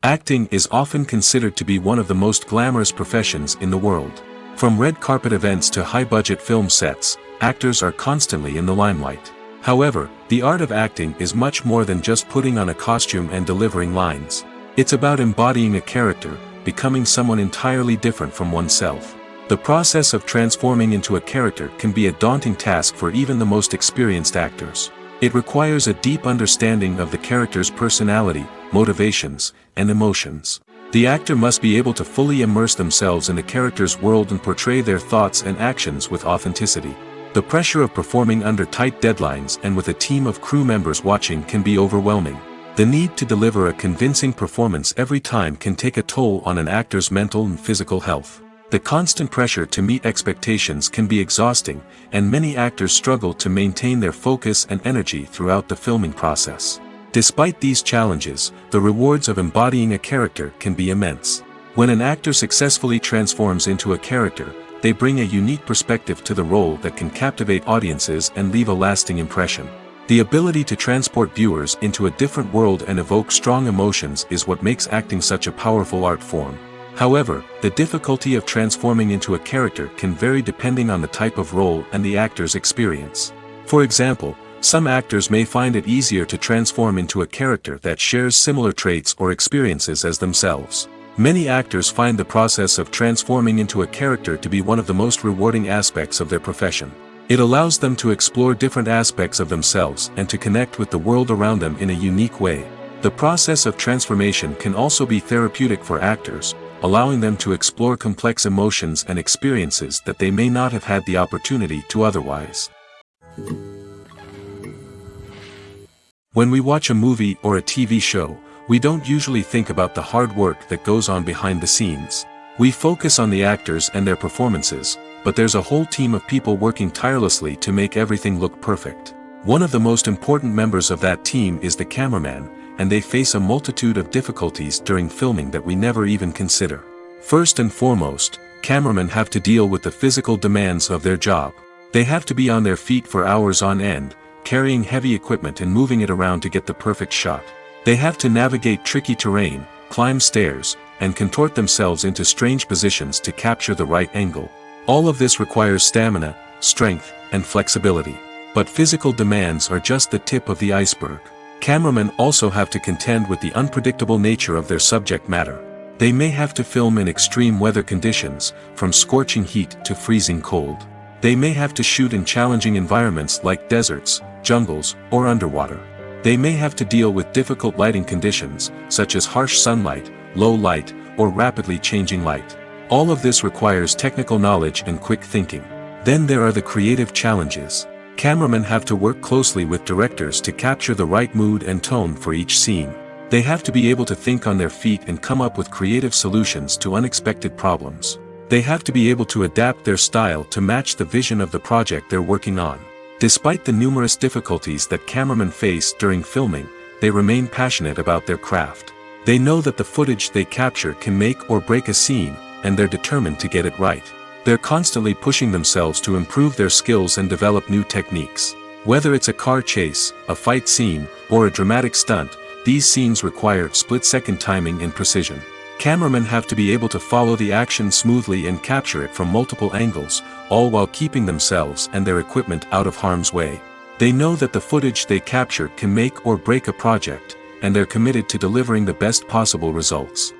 Acting is often considered to be one of the most glamorous professions in the world. From red carpet events to high-budget film sets, actors are constantly in the limelight. However, the art of acting is much more than just putting on a costume and delivering lines. It's about embodying a character, becoming someone entirely different from oneself. The process of transforming into a character can be a daunting task for even the most experienced actors. It requires a deep understanding of the character's personality, motivations, and emotions. The actor must be able to fully immerse themselves in the character's world and portray their thoughts and actions with authenticity. The pressure of performing under tight deadlines and with a team of crew members watching can be overwhelming. The need to deliver a convincing performance every time can take a toll on an actor's mental and physical health. The constant pressure to meet expectations can be exhausting, and many actors struggle to maintain their focus and energy throughout the filming process. Despite these challenges, the rewards of embodying a character can be immense. When an actor successfully transforms into a character, they bring a unique perspective to the role that can captivate audiences and leave a lasting impression. The ability to transport viewers into a different world and evoke strong emotions is what makes acting such a powerful art form. However, the difficulty of transforming into a character can vary depending on the type of role and the actor's experience. For example, some actors may find it easier to transform into a character that shares similar traits or experiences as themselves. Many actors find the process of transforming into a character to be one of the most rewarding aspects of their profession. It allows them to explore different aspects of themselves and to connect with the world around them in a unique way. The process of transformation can also be therapeutic for actors, allowing them to explore complex emotions and experiences that they may not have had the opportunity to otherwise. When we watch a movie or a TV show, we don't usually think about the hard work that goes on behind the scenes. We focus on the actors and their performances, but there's a whole team of people working tirelessly to make everything look perfect. One of the most important members of that team is the cameraman, and they face a multitude of difficulties during filming that we never even consider. First and foremost, cameramen have to deal with the physical demands of their job. They have to be on their feet for hours on end, carrying heavy equipment and moving it around to get the perfect shot. They have to navigate tricky terrain, climb stairs, and contort themselves into strange positions to capture the right angle. All of this requires stamina, strength, and flexibility. But physical demands are just the tip of the iceberg. Cameramen also have to contend with the unpredictable nature of their subject matter. They may have to film in extreme weather conditions, from scorching heat to freezing cold. They may have to shoot in challenging environments like deserts, jungles, or underwater. They may have to deal with difficult lighting conditions, such as harsh sunlight, low light, or rapidly changing light. All of this requires technical knowledge and quick thinking. Then there are the creative challenges. Cameramen have to work closely with directors to capture the right mood and tone for each scene. They have to be able to think on their feet and come up with creative solutions to unexpected problems. They have to be able to adapt their style to match the vision of the project they're working on. Despite the numerous difficulties that cameramen face during filming, they remain passionate about their craft. They know that the footage they capture can make or break a scene, and they're determined to get it right. They're constantly pushing themselves to improve their skills and develop new techniques. Whether it's a car chase, a fight scene, or a dramatic stunt, these scenes require split-second timing and precision. Cameramen have to be able to follow the action smoothly and capture it from multiple angles, all while keeping themselves and their equipment out of harm's way. They know that the footage they capture can make or break a project, and they're committed to delivering the best possible results.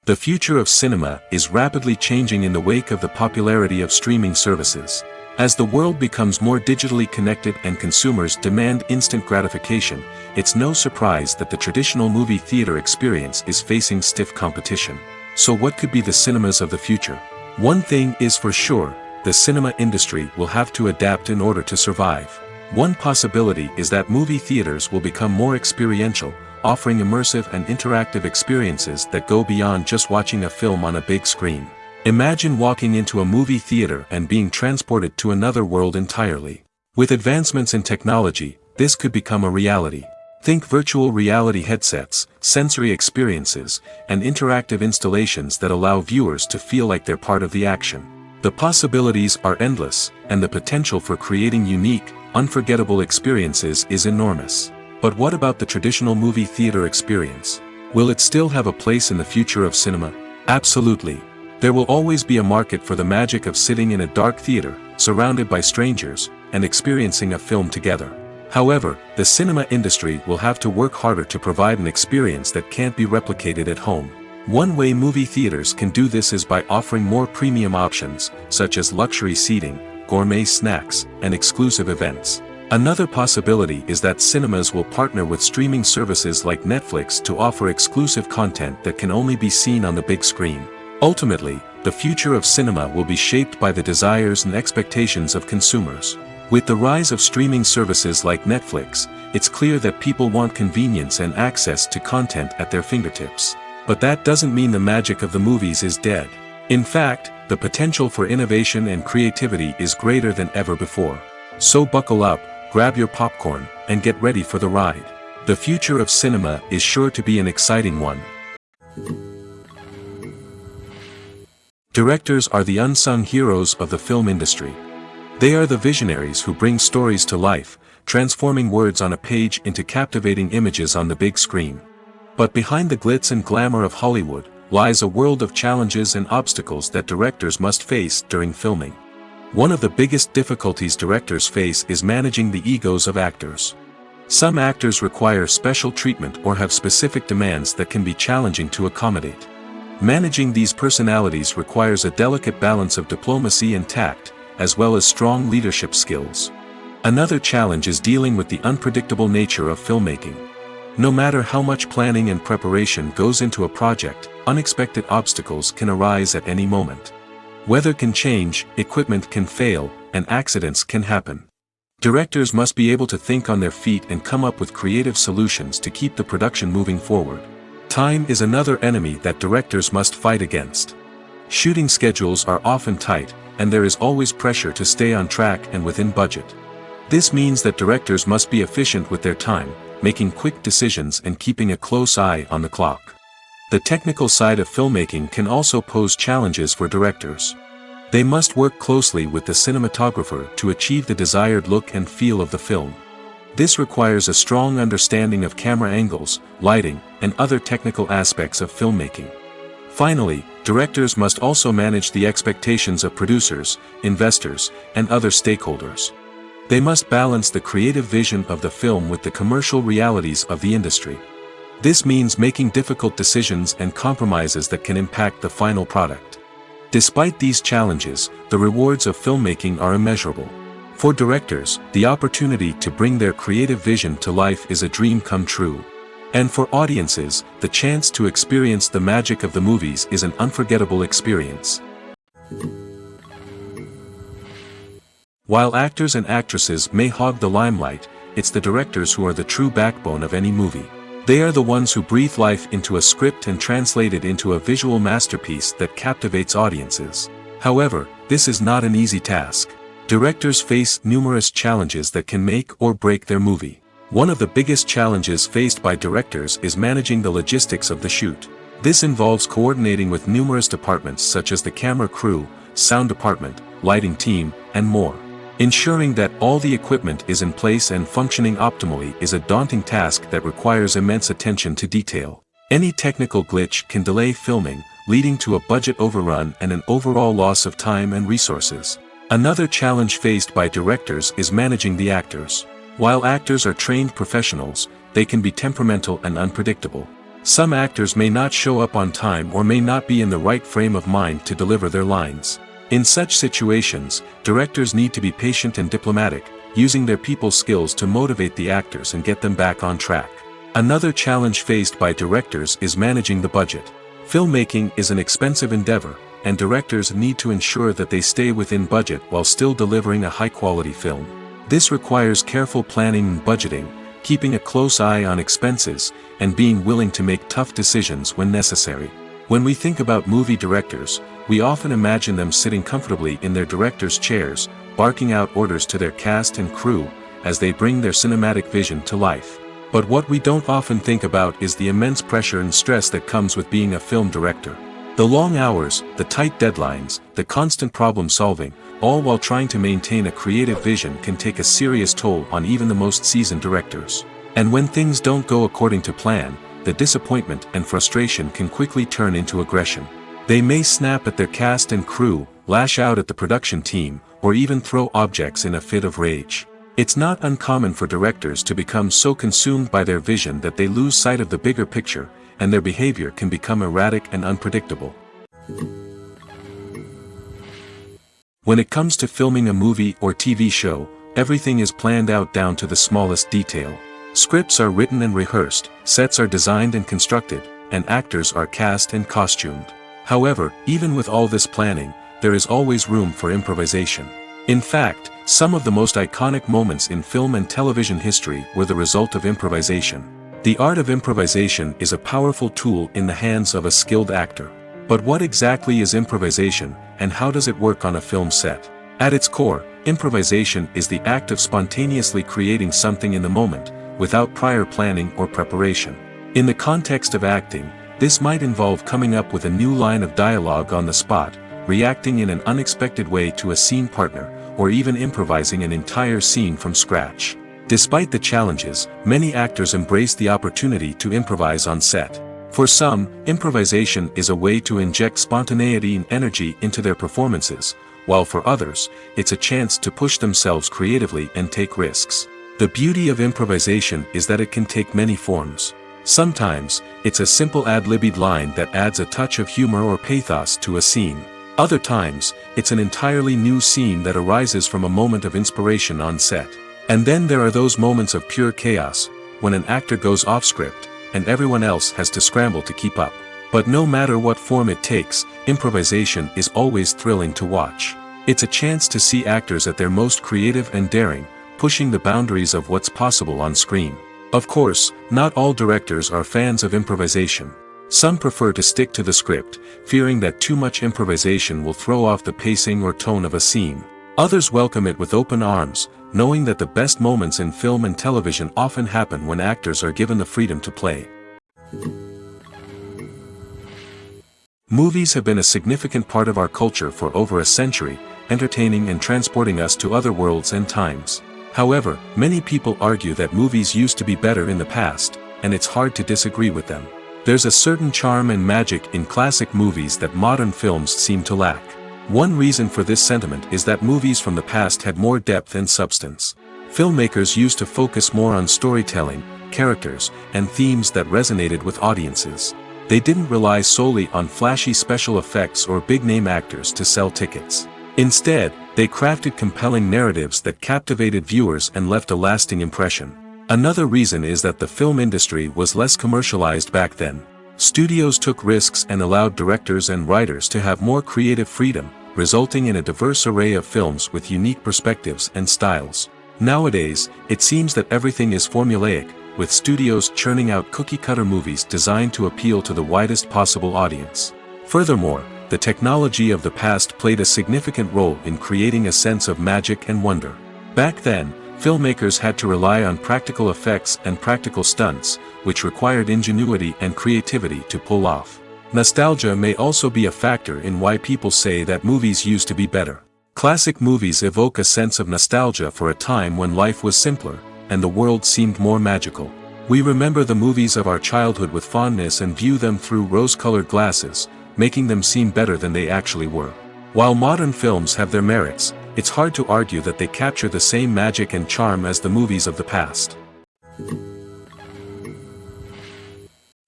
The future of cinema is rapidly changing in the wake of the popularity of streaming services. As the world becomes more digitally connected and consumers demand instant gratification, it's no surprise that the traditional movie theater experience is facing stiff competition. So what could be the cinemas of the future? One thing is for sure, the cinema industry will have to adapt in order to survive. One possibility is that movie theaters will become more experiential, offering immersive and interactive experiences that go beyond just watching a film on a big screen. Imagine walking into a movie theater and being transported to another world entirely. With advancements in technology, this could become a reality. Think virtual reality headsets, sensory experiences, and interactive installations that allow viewers to feel like they're part of the action. The possibilities are endless, and the potential for creating unique, unforgettable experiences is enormous. But what about the traditional movie theater experience? Will it still have a place in the future of cinema? Absolutely. There will always be a market for the magic of sitting in a dark theater, surrounded by strangers, and experiencing a film together. However, the cinema industry will have to work harder to provide an experience that can't be replicated at home. One way movie theaters can do this is by offering more premium options, such as luxury seating, gourmet snacks, and exclusive events. Another possibility is that cinemas will partner with streaming services like Netflix to offer exclusive content that can only be seen on the big screen. Ultimately, the future of cinema will be shaped by the desires and expectations of consumers. With the rise of streaming services like Netflix, it's clear that people want convenience and access to content at their fingertips. But that doesn't mean the magic of the movies is dead. In fact, the potential for innovation and creativity is greater than ever before. So buckle up, grab your popcorn, and get ready for the ride. The future of cinema is sure to be an exciting one. Directors are the unsung heroes of the film industry. They are the visionaries who bring stories to life, transforming words on a page into captivating images on the big screen. But behind the glitz and glamour of Hollywood, lies a world of challenges and obstacles that directors must face during filming. One of the biggest difficulties directors face is managing the egos of actors. Some actors require special treatment or have specific demands that can be challenging to accommodate. Managing these personalities requires a delicate balance of diplomacy and tact, as well as strong leadership skills. Another challenge is dealing with the unpredictable nature of filmmaking. No matter how much planning and preparation goes into a project, unexpected obstacles can arise at any moment. Weather can change, equipment can fail, and accidents can happen. Directors must be able to think on their feet and come up with creative solutions to keep the production moving forward. Time is another enemy that directors must fight against. Shooting schedules are often tight, and there is always pressure to stay on track and within budget. This means that directors must be efficient with their time, making quick decisions and keeping a close eye on the clock. The technical side of filmmaking can also pose challenges for directors. They must work closely with the cinematographer to achieve the desired look and feel of the film. This requires a strong understanding of camera angles, lighting, and other technical aspects of filmmaking. Finally, directors must also manage the expectations of producers, investors, and other stakeholders. They must balance the creative vision of the film with the commercial realities of the industry. This means making difficult decisions and compromises that can impact the final product. Despite these challenges, the rewards of filmmaking are immeasurable. For directors, the opportunity to bring their creative vision to life is a dream come true. And for audiences, the chance to experience the magic of the movies is an unforgettable experience. While actors and actresses may hog the limelight, it's the directors who are the true backbone of any movie. They are the ones who breathe life into a script and translate it into a visual masterpiece that captivates audiences. However, this is not an easy task. Directors face numerous challenges that can make or break their movie. One of the biggest challenges faced by directors is managing the logistics of the shoot. This involves coordinating with numerous departments such as the camera crew, sound department, lighting team, and more. Ensuring that all the equipment is in place and functioning optimally is a daunting task that requires immense attention to detail. Any technical glitch can delay filming, leading to a budget overrun and an overall loss of time and resources. Another challenge faced by directors is managing the actors. While actors are trained professionals, they can be temperamental and unpredictable. Some actors may not show up on time or may not be in the right frame of mind to deliver their lines. In such situations, directors need to be patient and diplomatic, using their people skills to motivate the actors and get them back on track. Another challenge faced by directors is managing the budget. Filmmaking is an expensive endeavor, and directors need to ensure that they stay within budget while still delivering a high-quality film. This requires careful planning and budgeting, keeping a close eye on expenses, and being willing to make tough decisions when necessary. When we think about movie directors, we often imagine them sitting comfortably in their director's chairs, barking out orders to their cast and crew, as they bring their cinematic vision to life. But what we don't often think about is the immense pressure and stress that comes with being a film director. The long hours, the tight deadlines, the constant problem solving, all while trying to maintain a creative vision can take a serious toll on even the most seasoned directors. And when things don't go according to plan, the disappointment and frustration can quickly turn into aggression. They may snap at their cast and crew, lash out at the production team, or even throw objects in a fit of rage. It's not uncommon for directors to become so consumed by their vision that they lose sight of the bigger picture, and their behavior can become erratic and unpredictable. When it comes to filming a movie or TV show, everything is planned out down to the smallest detail. Scripts are written and rehearsed, sets are designed and constructed, and actors are cast and costumed. However, even with all this planning, there is always room for improvisation. In fact, some of the most iconic moments in film and television history were the result of improvisation. The art of improvisation is a powerful tool in the hands of a skilled actor. But what exactly is improvisation, and how does it work on a film set? At its core, improvisation is the act of spontaneously creating something in the moment, without prior planning or preparation. In the context of acting, this might involve coming up with a new line of dialogue on the spot, reacting in an unexpected way to a scene partner, or even improvising an entire scene from scratch. Despite the challenges, many actors embrace the opportunity to improvise on set. For some, improvisation is a way to inject spontaneity and energy into their performances, while for others, it's a chance to push themselves creatively and take risks. The beauty of improvisation is that it can take many forms. Sometimes, it's a simple ad-libbed line that adds a touch of humor or pathos to a scene. Other times, it's an entirely new scene that arises from a moment of inspiration on set. And then there are those moments of pure chaos, when an actor goes off script, and everyone else has to scramble to keep up. But no matter what form it takes, improvisation is always thrilling to watch. It's a chance to see actors at their most creative and daring, pushing the boundaries of what's possible on screen. Of course, not all directors are fans of improvisation. Some prefer to stick to the script, fearing that too much improvisation will throw off the pacing or tone of a scene. Others welcome it with open arms, knowing that the best moments in film and television often happen when actors are given the freedom to play. Movies have been a significant part of our culture for over a century, entertaining and transporting us to other worlds and times. However, many people argue that movies used to be better in the past, and it's hard to disagree with them. There's a certain charm and magic in classic movies that modern films seem to lack. One reason for this sentiment is that movies from the past had more depth and substance. Filmmakers used to focus more on storytelling, characters, and themes that resonated with audiences. They didn't rely solely on flashy special effects or big-name actors to sell tickets. Instead, they crafted compelling narratives that captivated viewers and left a lasting impression. Another reason is that the film industry was less commercialized back then. Studios took risks and allowed directors and writers to have more creative freedom, resulting in a diverse array of films with unique perspectives and styles. Nowadays, it seems that everything is formulaic, with studios churning out cookie-cutter movies designed to appeal to the widest possible audience. Furthermore, the technology of the past played a significant role in creating a sense of magic and wonder. Back then, filmmakers had to rely on practical effects and practical stunts, which required ingenuity and creativity to pull off. Nostalgia may also be a factor in why people say that movies used to be better. Classic movies evoke a sense of nostalgia for a time when life was simpler, and the world seemed more magical. We remember the movies of our childhood with fondness and view them through rose-colored glasses, making them seem better than they actually were. While modern films have their merits, it's hard to argue that they capture the same magic and charm as the movies of the past.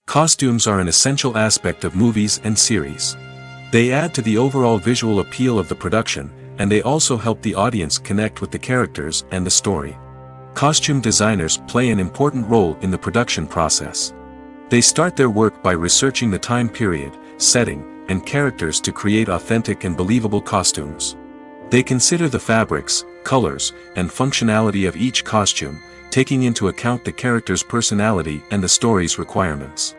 Costumes are an essential aspect of movies and series. They add to the overall visual appeal of the production, and they also help the audience connect with the characters and the story. Costume designers play an important role in the production process. They start their work by researching the time period, setting, and characters to create authentic and believable costumes. They consider the fabrics, colors, and functionality of each costume, taking into account the character's personality and the story's requirements.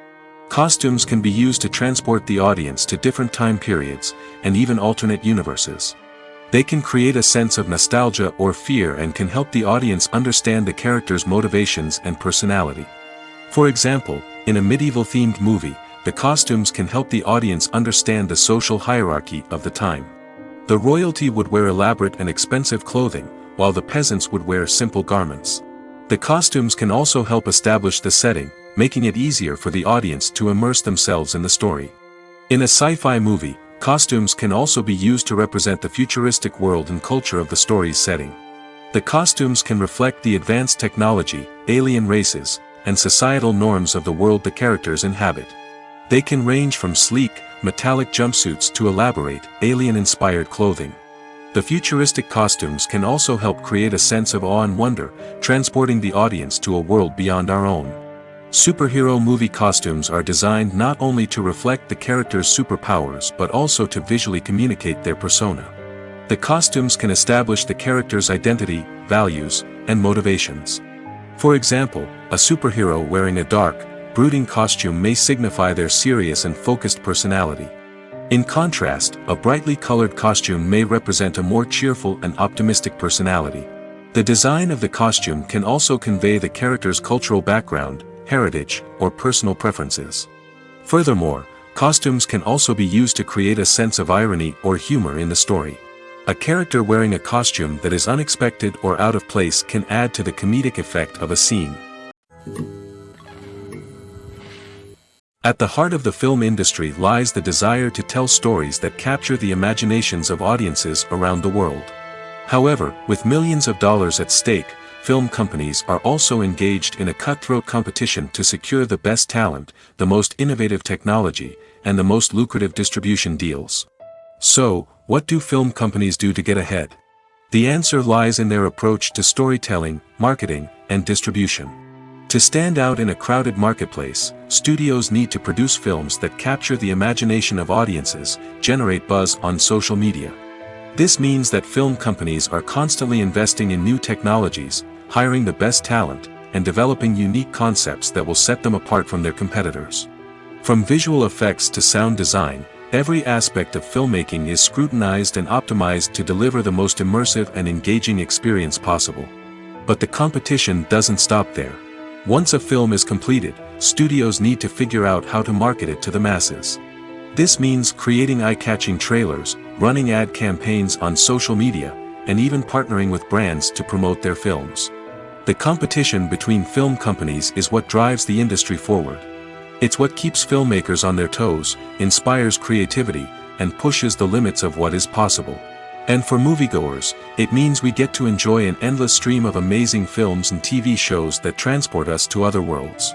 Costumes can be used to transport the audience to different time periods, and even alternate universes. They can create a sense of nostalgia or fear and can help the audience understand the character's motivations and personality. For example, in a medieval-themed movie, the costumes can help the audience understand the social hierarchy of the time. The royalty would wear elaborate and expensive clothing, while the peasants would wear simple garments. The costumes can also help establish the setting, making it easier for the audience to immerse themselves in the story. In a sci-fi movie, costumes can also be used to represent the futuristic world and culture of the story's setting. The costumes can reflect the advanced technology, alien races, and societal norms of the world the characters inhabit. They can range from sleek, metallic jumpsuits to elaborate, alien-inspired clothing. The futuristic costumes can also help create a sense of awe and wonder, transporting the audience to a world beyond our own. Superhero movie costumes are designed not only to reflect the character's superpowers but also to visually communicate their persona. The costumes can establish the character's identity, values, and motivations. For example, a superhero wearing a dark, brooding costume may signify their serious and focused personality. In contrast, a brightly colored costume may represent a more cheerful and optimistic personality. The design of the costume can also convey the character's cultural background, heritage, or personal preferences. Furthermore, costumes can also be used to create a sense of irony or humor in the story. A character wearing a costume that is unexpected or out of place can add to the comedic effect of a scene. At the heart of the film industry lies the desire to tell stories that capture the imaginations of audiences around the world. However, with millions of dollars at stake, film companies are also engaged in a cutthroat competition to secure the best talent, the most innovative technology, and the most lucrative distribution deals. So, what do film companies do to get ahead? The answer lies in their approach to storytelling, marketing, and distribution. To stand out in a crowded marketplace, studios need to produce films that capture the imagination of audiences, generate buzz on social media. This means that film companies are constantly investing in new technologies, hiring the best talent, and developing unique concepts that will set them apart from their competitors. From visual effects to sound design, every aspect of filmmaking is scrutinized and optimized to deliver the most immersive and engaging experience possible. But the competition doesn't stop there. Once a film is completed, studios need to figure out how to market it to the masses. This means creating eye-catching trailers, running ad campaigns on social media, and even partnering with brands to promote their films. The competition between film companies is what drives the industry forward. It's what keeps filmmakers on their toes, inspires creativity, and pushes the limits of what is possible. And for moviegoers, it means we get to enjoy an endless stream of amazing films and TV shows that transport us to other worlds.